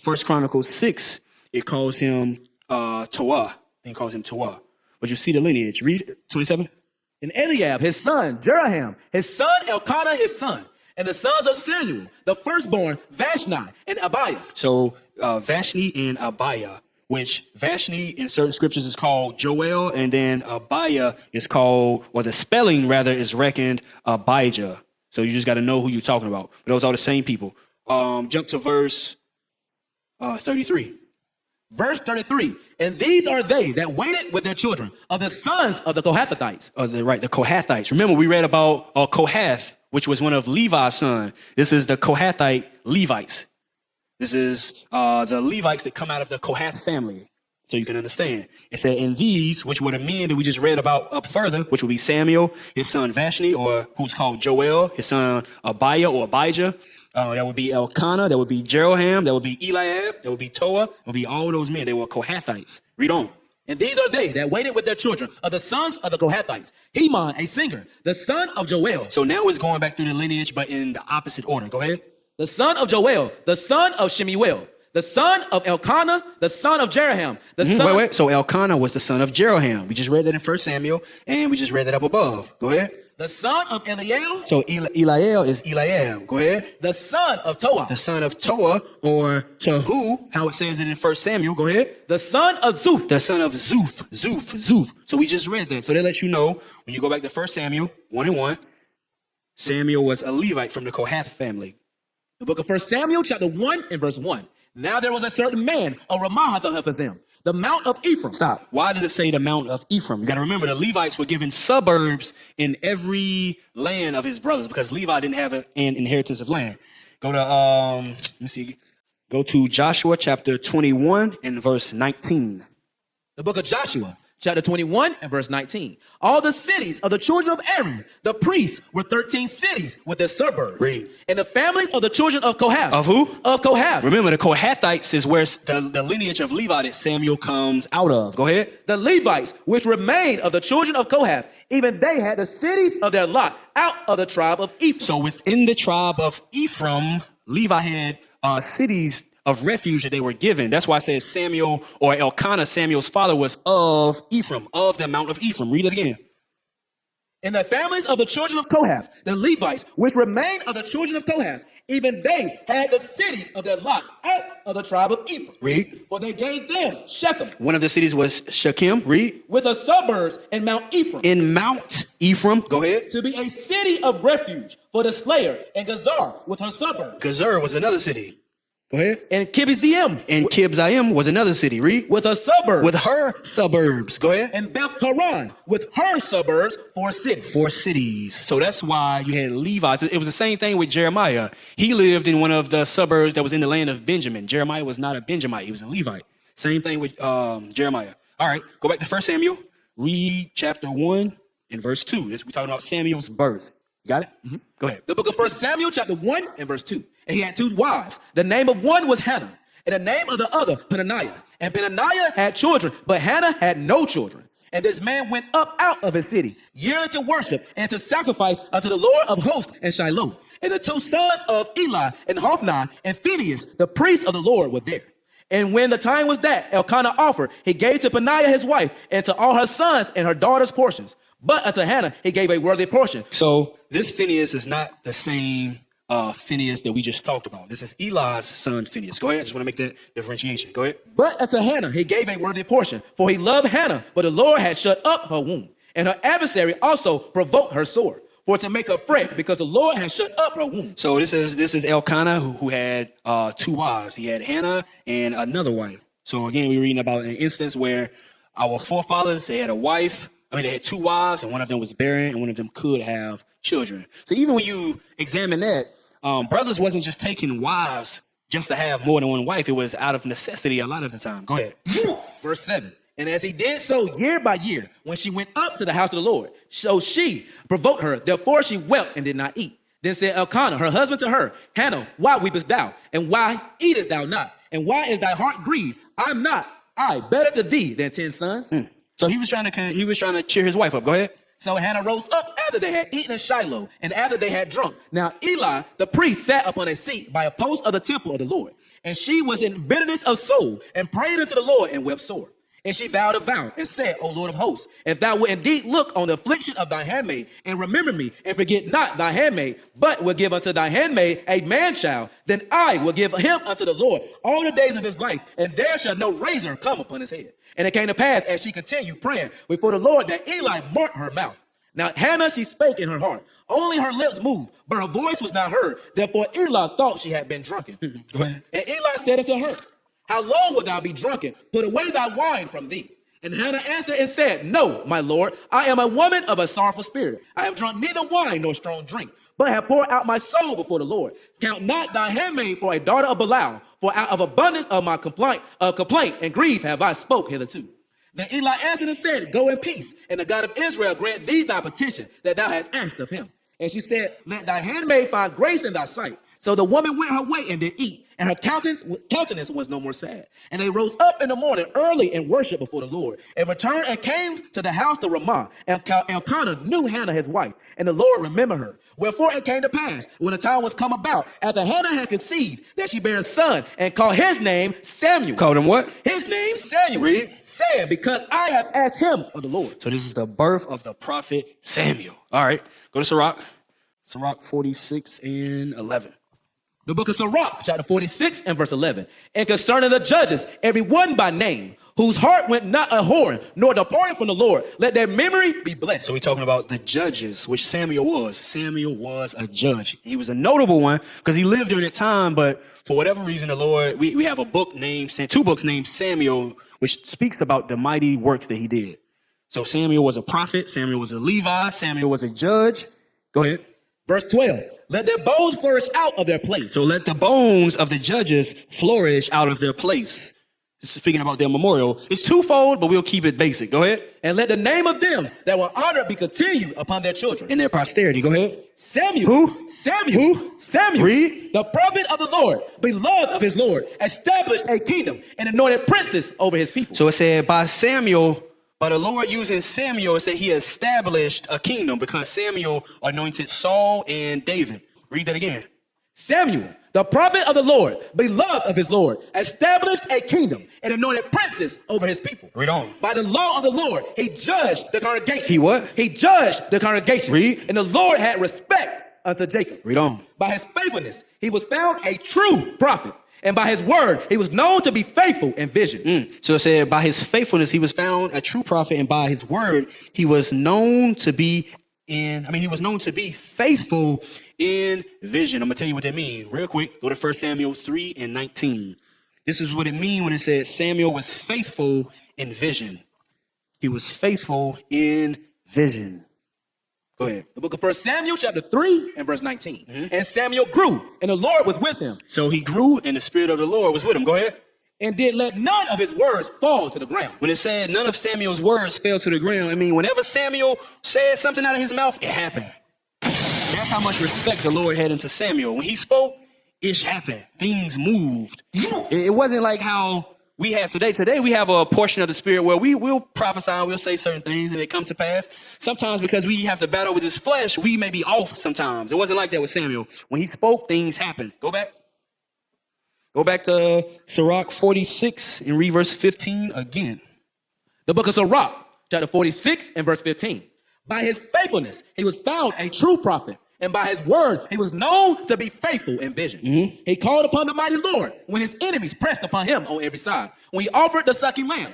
1 Chronicles 6, it calls him Toah. It calls him Toah. But you see the lineage. Read 27. And Eliab, his son, Jeroham, his son, Elkanah, his son, and the sons of Samuel, the firstborn, Vashni and Abiah. So Vashni and Abiah, which Vashni in certain scriptures is called Joel, and then Abiah is called, or the spelling rather is reckoned Abijah. So you just got to know who you're talking about. But those are the same people. Jump to verse 33. Verse 33. And these are they that waited with their children of the sons of the Kohathites. The Kohathites. Remember, we read about Kohath, which was one of Levi's sons. This is the Kohathite Levites. This is the Levites that come out of the Kohath family. so you can understand. It said, and these, which were the men that we just read about up further, which would be Samuel, his son Vashti, or who's called Joel, his son Abiah or Abijah. That would be Elkanah, that would be Jeroham, that would be Eliab, that would be Toah, that would be all those men. They were Kohathites. Read on. And these are they that waited with their children of the sons of the Kohathites. Heman, a singer, the son of Joel. So now it's going back through the lineage, but in the opposite order. Go ahead. The son of Joel, the son of Shemuel, the son of Elkanah, the son of Jeroham, the son Wait. So Elkanah was the son of Jeroham. We just read that in 1 Samuel, and we just read that up above. Go ahead. the son of Eliel, So Eliel is Eliab. Go ahead. the son of Toah, The son of Toah, or Tohu, how it says it in 1 Samuel. Go ahead. the son of Zuph, The son of Zuph. So we just read that. So that lets you know, when you go back to 1 Samuel 1:1, Samuel was a Levite from the Kohath family. the book of 1 Samuel, chapter 1 and verse 1. Now there was a certain man of Ramah the Ephraim, the mount of Ephraim. Stop. Why does it say the Mount of Ephraim? You got to remember the Levites were given suburbs in every land of his brothers because Levi didn't have an inheritance of land. Go to, let me see. Go to Joshua chapter 21 and verse 19. The book of Joshua, chapter 21 and verse 19. All the cities of the children of Aaron, the priests, were 13 cities with their suburbs. Read. And the families of the children of Kohath. Of who? Of Kohath. Remember, the Kohathites is where the lineage of Levi that Samuel comes out of. Go ahead. The Levites, which remained of the children of Kohath, even they had the cities of their lot out of the tribe of Ephraim. So within the tribe of Ephraim, Levi had cities of refuge that they were given. That's why it says Samuel or Elkanah, Samuel's father, was of Ephraim, of the Mount of Ephraim. Read it again. And the families of the children of Kohath, the Levites, which remained of the children of Kohath, even they had the cities of their lot out of the tribe of Ephraim. Read. For they gave them Shechem, One of the cities was Shechem. Read. with the suburbs in Mount Ephraim, In Mount Ephraim. Go ahead. to be a city of refuge for the slayer, and Gazar with her suburbs, Gezer was another city. Go ahead. and Kibizim And Kibzaim was another city. Read. with her suburbs, With her suburbs. Go ahead. and Beth Haran with her suburbs for cities. 4 cities. So that's why you had Levites. It was the same thing with Jeremiah. He lived in one of the suburbs that was in the land of Benjamin. Jeremiah was not a Benjamite. He was a Levite. Same thing with Jeremiah. All right, go back to 1 Samuel. Read chapter 1 and verse 2. We're talking about Samuel's birth. You got it? Mm-hmm. Go ahead. The book of 1 Samuel, chapter 1 and verse 2. And he had 2 wives. The name of one was Hannah, and the name of the other Peninnah. And Peninnah had children, but Hannah had no children. And this man went up out of his city, yearly to worship and to sacrifice unto the Lord of hosts in Shiloh. And the 2 sons of Eli and Hophni and Phineas, the priests of the Lord, were there. And when the time was that Elkanah offered, he gave to Peninnah his wife, and to all her sons and her daughters portions. But unto Hannah he gave a worthy portion. So this Phineas is not the same Phineas that we just talked about. This is Eli's son Phineas. Go ahead. I just want to make that differentiation. Go ahead. But unto Hannah he gave a worthy portion, for he loved Hannah, but the Lord had shut up her womb. And her adversary also provoked her sore, for to make her fret, because the Lord had shut up her womb. So this is Elkanah who had 2 wives. He had Hannah and another wife. So again, we're reading about an instance where our forefathers, they had a wife. They had 2 wives, and one of them was barren, and one of them could have children. So even when you examine that, brothers wasn't just taking wives just to have more than one wife. It was out of necessity a lot of the time. Go ahead. Verse 7. And as he did so year by year, when she went up to the house of the Lord, so she provoked her. Therefore she wept and did not eat. Then said Elkanah, her husband, to her, Hannah, why weepest thou? And why eatest thou not? And why is thy heart grieved? I'm not I better to thee than 10 sons? So he was trying to cheer his wife up. Go ahead. So Hannah rose up after they had eaten in Shiloh, and after they had drunk. Now Eli, the priest, sat upon a seat by a post of the temple of the Lord. And she was in bitterness of soul, and prayed unto the Lord, and wept sore. And she vowed a vow, and said, O Lord of hosts, if thou wilt indeed look on the affliction of thy handmaid, and remember me, and forget not thy handmaid, but will give unto thy handmaid a man-child, then I will give him unto the Lord all the days of his life, and there shall no razor come upon his head. And it came to pass, as she continued praying before the Lord, that Eli marked her mouth. Now Hannah, she spake in her heart. Only her lips moved, but her voice was not heard. Therefore Eli thought she had been drunken. Go ahead. And Eli said unto her, how long wilt thou be drunken? Put away thy wine from thee. And Hannah answered and said, no, my Lord, I am a woman of a sorrowful spirit. I have drunk neither wine nor strong drink, but have poured out my soul before the Lord. Count not thy handmaid for a daughter of Belial, For out of abundance of my complaint and grief have I spoke hitherto. Then Eli answered and said, Go in peace, and the God of Israel grant thee thy petition that thou hast asked of him. And she said, Let thy handmaid find grace in thy sight. So the woman went her way and did eat, and her countenance was no more sad. And they rose up in the morning early and worshiped before the Lord, and returned and came to the house to Ramah. And Elkanah knew Hannah his wife, and the Lord remembered her. Wherefore it came to pass, when the time was come about, after Hannah had conceived, that she bare a son, and called his name Samuel. Called him what? His name Samuel. Read. Saying, Because I have asked him of the Lord. So this is the birth of the prophet Samuel. All right, go to Sirach. Sirach 46 and 11. The book of Sirach, chapter 46 and verse 11. And concerning the judges, every one by name, whose heart went not a whoring, nor departed from the Lord, let their memory be blessed. So we're talking about the judges, which Samuel was. Samuel was a judge. He was a notable one because he lived during that time, but for whatever reason, the Lord, we have a book named, two books named Samuel, which speaks about the mighty works that he did. So Samuel was a prophet, Samuel was a Levi, Samuel was a judge. Go ahead. Verse 12, let their bones flourish out of their place. So let the bones of the judges flourish out of their place. Speaking about their memorial, it's twofold, but we'll keep it basic. Go ahead. And let the name of them that were honored be continued upon their children. In their posterity. Go ahead. Samuel. Who? Samuel. Who? Samuel. Read. The prophet of the Lord, beloved of his Lord, established a kingdom and anointed princes over his people. So it said by Samuel, but the Lord using Samuel, it said he established a kingdom because Samuel anointed Saul and David. Read that again. Samuel, the prophet of the Lord, beloved of his Lord, established a kingdom and anointed princes over his people. Read on. By the law of the Lord, he judged the congregation. He what? He judged the congregation. Read. And the Lord had respect unto Jacob. Read on. By his faithfulness, he was found a true prophet. And by his word, he was known to be faithful in vision. So it said by his faithfulness, he was found a true prophet. And by his word, he was known to be faithful in vision. I'm going to tell you what that means real quick. Go to 1 Samuel 3 and 19. This is what it means when it says Samuel was faithful in vision. He was faithful in vision. Go ahead. The book of 1 Samuel chapter 3 and verse 19. And Samuel grew, and the Lord was with him. So he grew, and the Spirit of the Lord was with him. Go ahead. And did let none of his words fall to the ground. When it said none of Samuel's words fell to the ground, I mean, whenever Samuel said something out of his mouth, it happened. That's how much respect the Lord had into Samuel. When he spoke, it happened. Things moved. It wasn't like how we have today. Today, we have a portion of the Spirit where we will prophesy, we'll say certain things, and they come to pass. Sometimes because we have to battle with this flesh, we may be off sometimes. It wasn't like that with Samuel. When he spoke, things happened. Go back. Go back to Sirach 46 and read verse 15 again. The book of Sirach, chapter 46 and verse 15. By his faithfulness, he was found a true prophet. And by his word, he was known to be faithful in vision. He called upon the mighty Lord when his enemies pressed upon him on every side. When he offered the sucking lamb,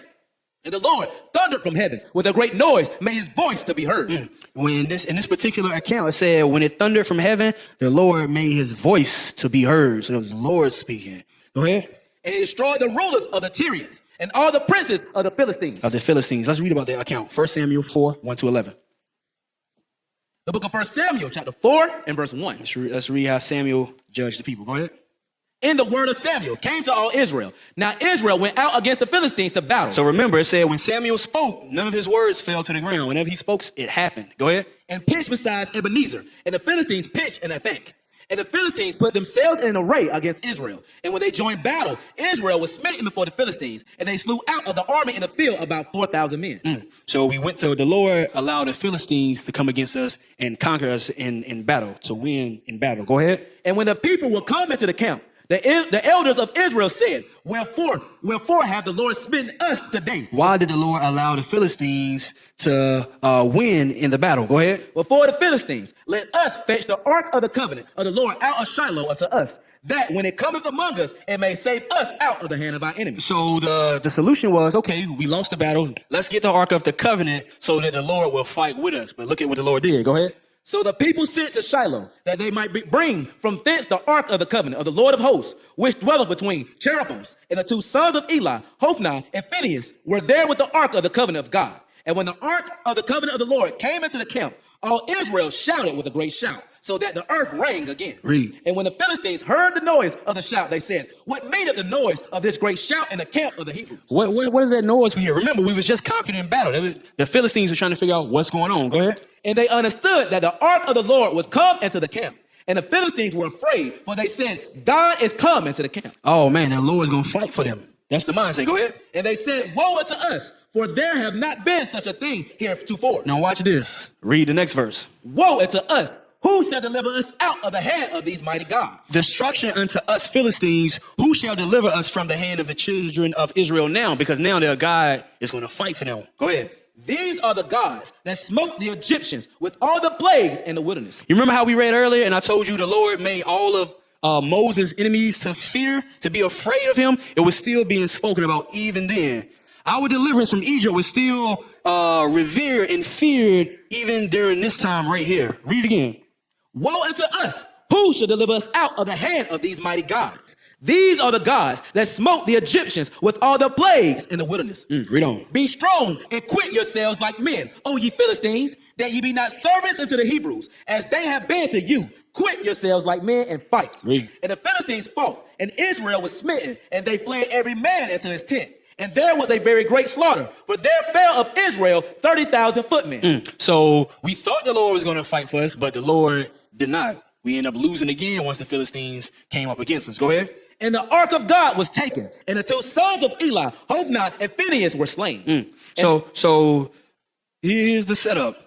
and the Lord thundered from heaven with a great noise, made his voice to be heard. When in this particular account, it said, when it thundered from heaven, the Lord made his voice to be heard. So it was the Lord speaking. Go ahead. And he destroyed the rulers of the Tyrians and all the princes of the Philistines. Let's read about that account. 1 Samuel 4, 1 to 11. The book of 1 Samuel, chapter 4 and verse 1. Let's read how Samuel judged the people. Go ahead. And the word of Samuel came to all Israel. Now Israel went out against the Philistines to battle. So remember, it said when Samuel spoke, none of his words fell to the ground. Whenever he spoke, it happened. Go ahead. And pitched beside Ebenezer. And the Philistines pitched in Aphek. And the Philistines put themselves in array against Israel. And when they joined battle, Israel was smitten before the Philistines. And they slew out of the army in the field about 4,000 men. So we went to the Lord, allowed the Philistines to come against us and conquer us in battle, to win in battle. Go ahead. And when the people were come into the camp, the elders of Israel said, Wherefore have the Lord smitten us today? Why did the Lord allow the Philistines to win in the battle? Go ahead. Before the Philistines, let us fetch the ark of the covenant of the Lord out of Shiloh unto us, that when it cometh among us, it may save us out of the hand of our enemies. So the solution was, okay, we lost the battle. Let's get the ark of the covenant so that the Lord will fight with us. But look at what the Lord did. Go ahead. So the people sent to Shiloh, that they might bring from thence the ark of the covenant of the Lord of hosts, which dwelleth between cherubims. And the two sons of Eli, Hophni and Phineas, were there with the ark of the covenant of God. And when the ark of the covenant of the Lord came into the camp, all Israel shouted with a great shout. so that the earth rang again. Read. And when the Philistines heard the noise of the shout, they said, what meaneth the noise of this great shout in the camp of the Hebrews? What is that noise we hear? Remember, we was just conquered in battle. The Philistines were trying to figure out what's going on. Go ahead. And they understood that the ark of the Lord was come into the camp. And the Philistines were afraid, for they said, God is come into the camp. Oh, man, the Lord's going to fight for them. That's the mindset. Go ahead. And they said, woe unto us, for there have not been such a thing heretofore. Now watch this. Read the next verse. Woe unto us, who shall deliver us out of the hand of these mighty gods? Destruction unto us Philistines, who shall deliver us from the hand of the children of Israel now? Because now their God is going to fight for them. Go ahead. These are the gods that smote the Egyptians with all the plagues in the wilderness. You remember how we read earlier and I told you the Lord made all of Moses' enemies to fear, to be afraid of him? It was still being spoken about even then. Our deliverance from Egypt was still revered and feared even during this time right here. Read again. Woe unto us, who shall deliver us out of the hand of these mighty gods? These are the gods that smote the Egyptians with all the plagues in the wilderness. Read on. Be strong and quit yourselves like men, O ye Philistines, that ye be not servants unto the Hebrews, as they have been to you. Quit yourselves like men and fight. Read. And the Philistines fought, and Israel was smitten, and they fled every man into his tent. And there was a very great slaughter, for there fell of Israel 30,000 footmen. So we thought the Lord was going to fight for us, but the Lord did not. We end up losing again once the Philistines came up against us. Go ahead. And the ark of God was taken, and the two sons of Eli, Hophni and Phineas, were slain. So here's the setup.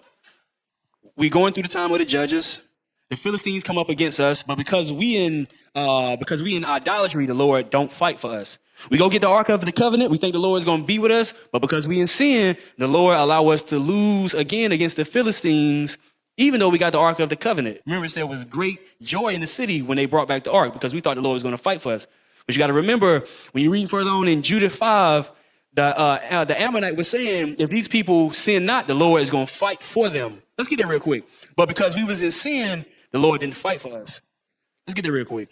We going through the time of the judges. The Philistines come up against us, but because we in idolatry, the Lord don't fight for us. We go get the Ark of the Covenant. We think the Lord is going to be with us, but because we in sin, the Lord allow us to lose again against the Philistines, even though we got the Ark of the Covenant. Remember, it said there was great joy in the city when they brought back the Ark because we thought the Lord was going to fight for us. But you got to remember, when you read further on in Judah 5, the Ammonite was saying, if these people sin not, the Lord is going to fight for them. Let's get that real quick. But because we was in sin, the Lord didn't fight for us. Let's get that real quick.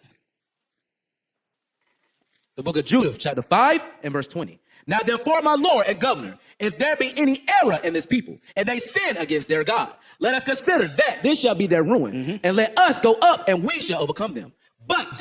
The book of Judah, chapter 5 and verse 20. Now therefore, my Lord and governor, if there be any error in this people, and they sin against their God, let us consider that this shall be their ruin, and let us go up, and we shall overcome them. But,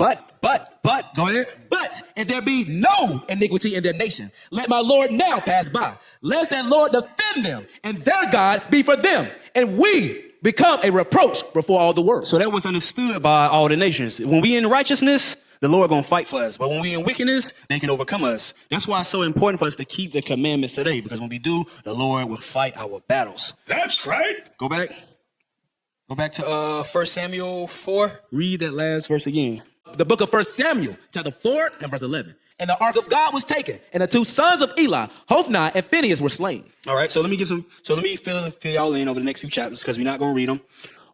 Go ahead. But if there be no iniquity in their nation, let my Lord now pass by, lest that Lord defend them, and their God be for them, and we become a reproach before all the world. So that was understood by all the nations. When we in righteousness, the Lord gonna fight for us. But when we in wickedness, they can overcome us. That's why it's so important for us to keep the commandments today, because when we do, the Lord will fight our battles. That's right. Go back to 1 Samuel 4. Read that last verse again. The book of 1 Samuel, chapter 4 and verse 11. And the ark of God was taken, and the two sons of Eli, Hophni and Phineas, were slain. All right, so let me fill y'all in over the next few chapters because we're not gonna read them.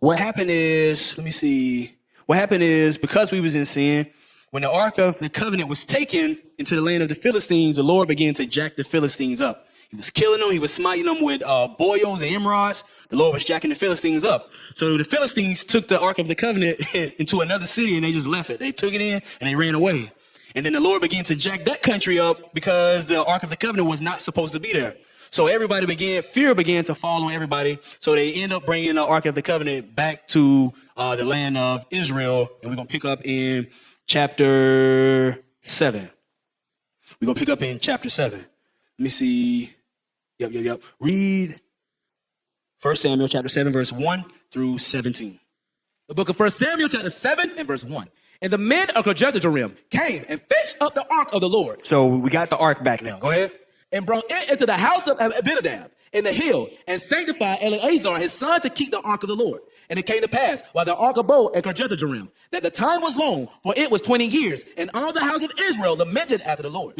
What happened is, because we was in sin, when the Ark of the Covenant was taken into the land of the Philistines, the Lord began to jack the Philistines up. He was killing them. He was smiting them with boils and emerods. The Lord was jacking the Philistines up. So the Philistines took the Ark of the Covenant into another city and they just left it. They took it in and they ran away. And then the Lord began to jack that country up because the Ark of the Covenant was not supposed to be there. So fear began to fall on everybody. So they end up bringing the Ark of the Covenant back to the land of Israel. And we're going to pick up in chapter 7. We're going to pick up in chapter 7. Let me see. Yep. Read 1 Samuel chapter 7, verse 1 through 17. The book of 1 Samuel, chapter 7 and verse 1. And the men of Kirjathjearim came and fetched up the ark of the Lord. So we got the ark back now. Go ahead. And brought it into the house of Abinadab in the hill, and sanctified Eleazar his son to keep the ark of the Lord. And it came to pass, while the ark abode at Kirjathjearim, that the time was long, for it was 20 years, and all the house of Israel lamented after the Lord.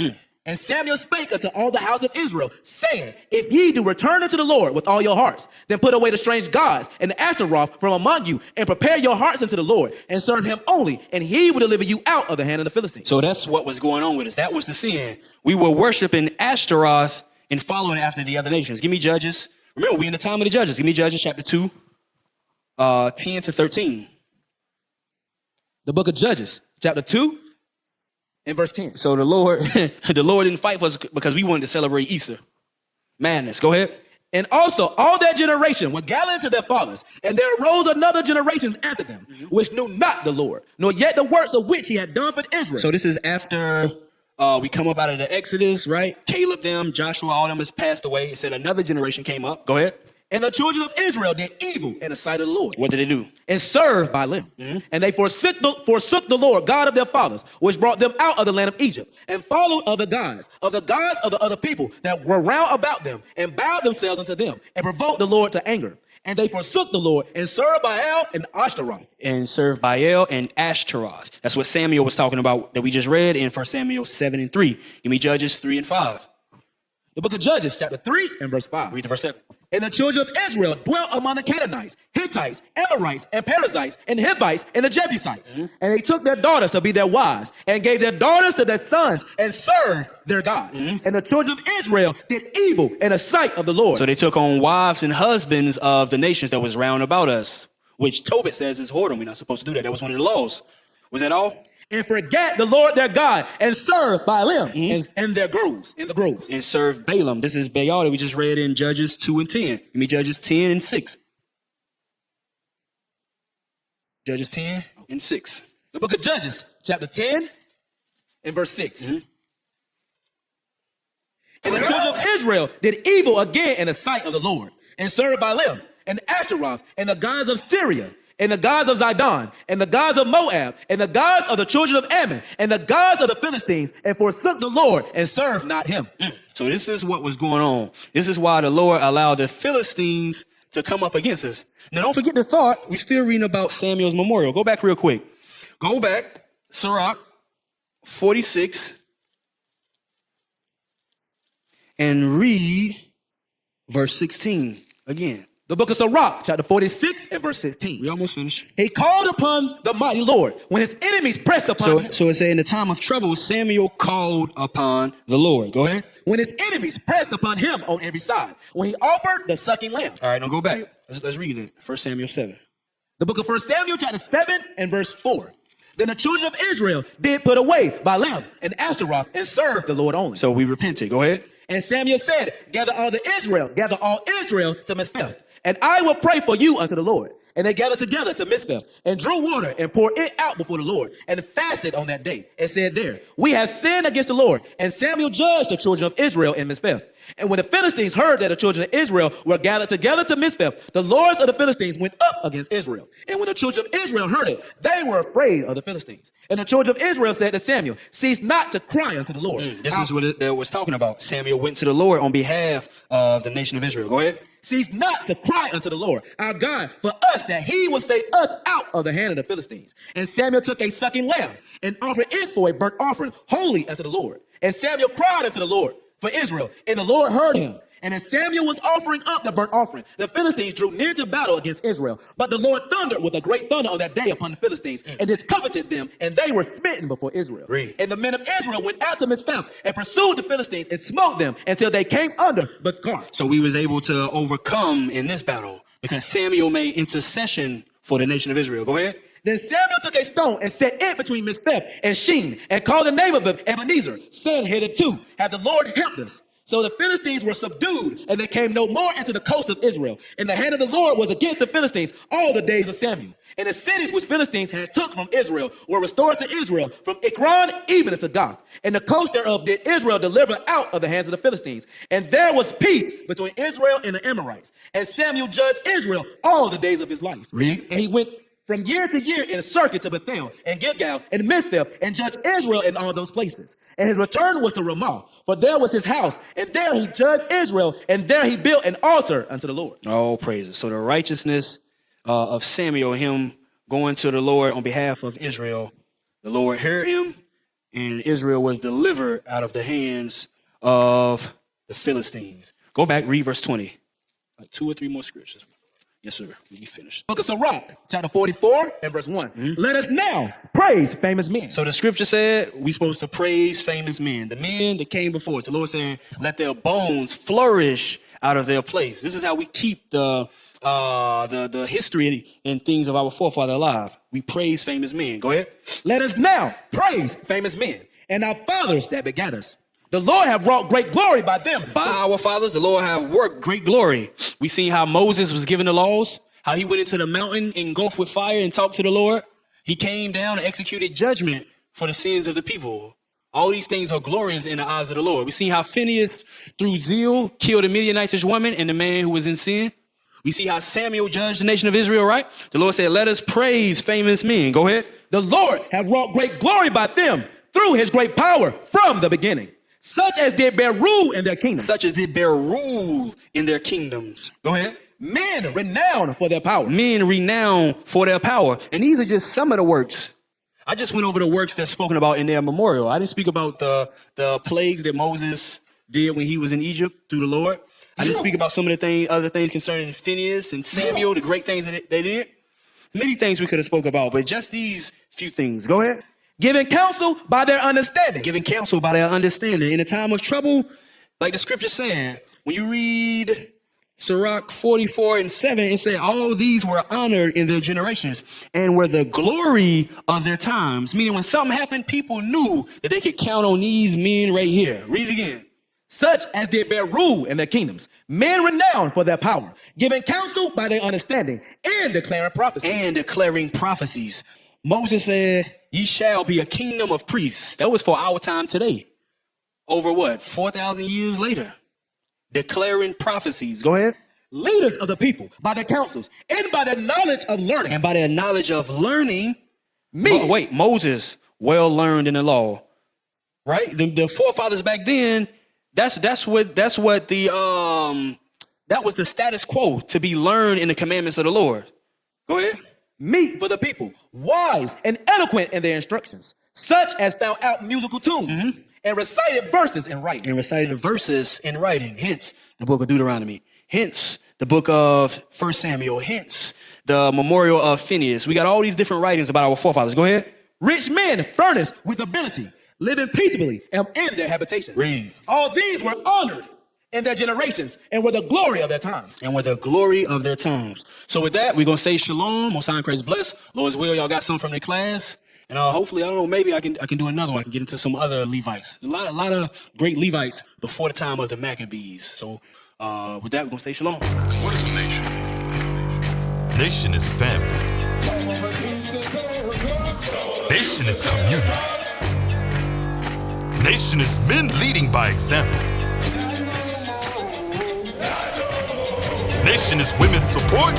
And Samuel spake unto all the house of Israel, saying, if ye do return unto the Lord with all your hearts, then put away the strange gods and the Ashtaroth from among you, and prepare your hearts unto the Lord, and serve him only, and he will deliver you out of the hand of the Philistines. So that's what was going on with us. That was the sin. We were worshiping Ashtaroth and following after the other nations. Give me Judges. Remember, we in the time of the Judges. Give me Judges chapter 2, 10 to 13. The book of Judges, chapter 2 and verse 10. So the Lord didn't fight for us because we wanted to celebrate Easter. Madness. Go ahead. And also all that generation were gathered into their fathers, and there arose another generation after them, which knew not the Lord, nor yet the works of which he had done for Israel. So this is after we come up out of the Exodus, right? Caleb, them, Joshua, all them has passed away. It said another generation came up. Go ahead. And the children of Israel did evil in the sight of the Lord. What did they do? And served Baalim. And they forsook the Lord, God of their fathers, which brought them out of the land of Egypt, and followed other gods of the other people that were round about them, and bowed themselves unto them, and provoked the Lord to anger. And they forsook the Lord, and served Baal and Ashtaroth. And served Baal and Ashtaroth. That's what Samuel was talking about that we just read in 1 Samuel 7 and 3. Give me Judges 3 and 5. The book of Judges, chapter 3 and verse 5. Read the verse 7. And the children of Israel dwelt among the Canaanites, Hittites, Amorites, and Perizzites, and Hivites, and the Jebusites. And they took their daughters to be their wives, and gave their daughters to their sons, and served their gods. And the children of Israel did evil in the sight of the Lord. So they took on wives and husbands of the nations that was round about us, which Tobit says is whoredom. We're not supposed to do that. That was one of the laws. Was that all? And forget the Lord their God, and serve Baalim and their groves, in the groves. And serve Balaam. This is Baal that we just read in Judges 2 and 10. Give me Judges 10 and 6. Judges 10 and 6. The book of Judges, chapter 10 and verse 6. And the children of Israel did evil again in the sight of the Lord, and served Baalim and Ashtaroth and the gods of Syria, and the gods of Zidon, and the gods of Moab, and the gods of the children of Ammon, and the gods of the Philistines, and forsook the Lord, and served not him. So this is what was going on. This is why the Lord allowed the Philistines to come up against us. Now, don't forget the thought. We're still reading about Samuel's memorial. Go back real quick. Go back, Sirach 46, and read verse 16 again. The book of Sirach, chapter 46 and verse 16. We almost finished. He called upon the mighty Lord when his enemies pressed upon him. So it said in the time of trouble, Samuel called upon the Lord. Go ahead. When his enemies pressed upon him on every side. When he offered the sucking lamb. All right, now go back. Let's read it. 1 Samuel 7. The book of 1 Samuel, chapter 7 and verse 4. Then the children of Israel did put away Baalim and Ashtaroth and served the Lord only. So we repented. Go ahead. And Samuel said, gather all Israel to Mizpeh, and I will pray for you unto the Lord. And they gathered together to Mizpeh, and drew water, and poured it out before the Lord, and fasted on that day, and said there, we have sinned against the Lord. And Samuel judged the children of Israel in Mizpeh. And when the Philistines heard that the children of Israel were gathered together to Mizpeh, the lords of the Philistines went up against Israel. And when the children of Israel heard it, they were afraid of the Philistines. And the children of Israel said to Samuel, cease not to cry unto the Lord. This is what it was talking about. Samuel went to the Lord on behalf of the nation of Israel. Go ahead. Cease not to cry unto the Lord, our God, for us, that he will save us out of the hand of the Philistines. And Samuel took a sucking lamb and offered it for a burnt offering, holy unto the Lord. And Samuel cried unto the Lord for Israel, and the Lord heard him. And as Samuel was offering up the burnt offering, the Philistines drew near to battle against Israel. But the Lord thundered with a great thunder on that day upon the Philistines, and discomfited them, and they were smitten before Israel. Read. And the men of Israel went out to Mizpeh, and pursued the Philistines, and smote them until they came under Bethkar. So we was able to overcome in this battle because Samuel made intercession for the nation of Israel. Go ahead. Then Samuel took a stone and set it between Mizpeh and Sheen, and called the name of it Ebenezer, saying, hitherto hath the Lord helped us. So the Philistines were subdued, and they came no more into the coast of Israel. And the hand of the Lord was against the Philistines all the days of Samuel. And the cities which Philistines had took from Israel were restored to Israel, from Ekron even unto Gath. And the coast thereof did Israel deliver out of the hands of the Philistines. And there was peace between Israel and the Amorites. And Samuel judged Israel all the days of his life. Read. And he went from year to year in a circuit to Bethel and Gilgal and Mizpeh, and judged Israel in all those places. And his return was to Ramah, for there was his house, and there he judged Israel, and there he built an altar unto the Lord. Oh, praises. So the righteousness of Samuel, him going to the Lord on behalf of Israel, the Lord heard him, and Israel was delivered out of the hands of the Philistines. Go back, read verse 20. Like 2 or 3 more scriptures. Yes, sir. You finished. Book of Sirach, chapter 44 and verse 1. Let us now praise famous men. So the scripture said we're supposed to praise famous men, the men that came before us. The Lord saying, let their bones flourish out of their place. This is how we keep the history and things of our forefather alive. We praise famous men. Go ahead. Let us now praise famous men, and our fathers that begat us. The Lord have wrought great glory by them. By our fathers, the Lord have worked great glory. We seen how Moses was given the laws, how he went into the mountain engulfed with fire and talked to the Lord. He came down and executed judgment for the sins of the people. All these things are glorious in the eyes of the Lord. We see how Phineas, through zeal, killed a Midianitish woman and the man who was in sin. We see how Samuel judged the nation of Israel, right? The Lord said, let us praise famous men. Go ahead. The Lord have wrought great glory by them through his great power from the beginning, such as did bear rule in their kingdoms. Such as did bear rule in their kingdoms. Go ahead. Men renowned for their power. Men renowned for their power. And these are just some of the works. I just went over the works that's spoken about in their memorial. I didn't speak about the plagues that Moses did when he was in Egypt through the Lord. I didn't speak about some of the other things concerning Phineas and Samuel, the great things that they did. Many things we could have spoke about, but just these few things. Go ahead. Giving counsel by their understanding. Giving counsel by their understanding. In a time of trouble, like the scripture said, when you read Sirach 44:7, it said, all these were honored in their generations and were the glory of their times. Meaning when something happened, people knew that they could count on these men right here. Read it again. Such as did bear rule in their kingdoms, men renowned for their power, giving counsel by their understanding, and declaring prophecies. And declaring prophecies. Moses said, ye shall be a kingdom of priests. That was for our time today. Over what? 4,000 years later. Declaring prophecies. Go ahead. Leaders of the people by their counsels and by their knowledge of learning. And by their knowledge of learning. Meet. Moses, well learned in the law. Right? The forefathers back then, that was the status quo, to be learned in the commandments of the Lord. Go ahead. Meet for the people, wise and eloquent in their instructions, such as found out musical tunes and recited verses in writing. Hence the book of Deuteronomy. Hence the book of 1 Samuel. Hence the memorial of Phineas. We got all these different writings about our forefathers. Go ahead. Rich men furnished with ability, living peaceably and in their habitation. Read. All these were honored in their generations and were the glory of their times. So with that, we're going to say shalom. Most High Christ bless. Lord's will, y'all got something from the class. And hopefully, I don't know, maybe I can do another one. I can get into some other Levites. A lot of great Levites before the time of the Maccabees. So with that, we're going to say shalom. What is a nation? Nation is family. Nation is community. Nation is men leading by example. Nation is women's support.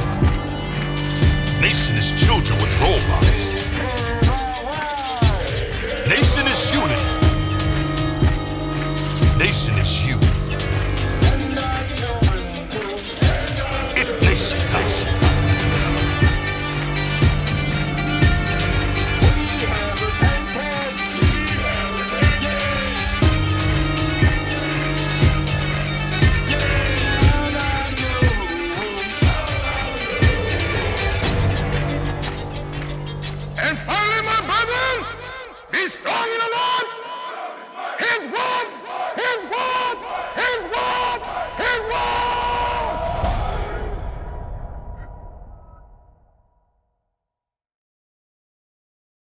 Nation is children with role models. Nation is unity. Nation is you.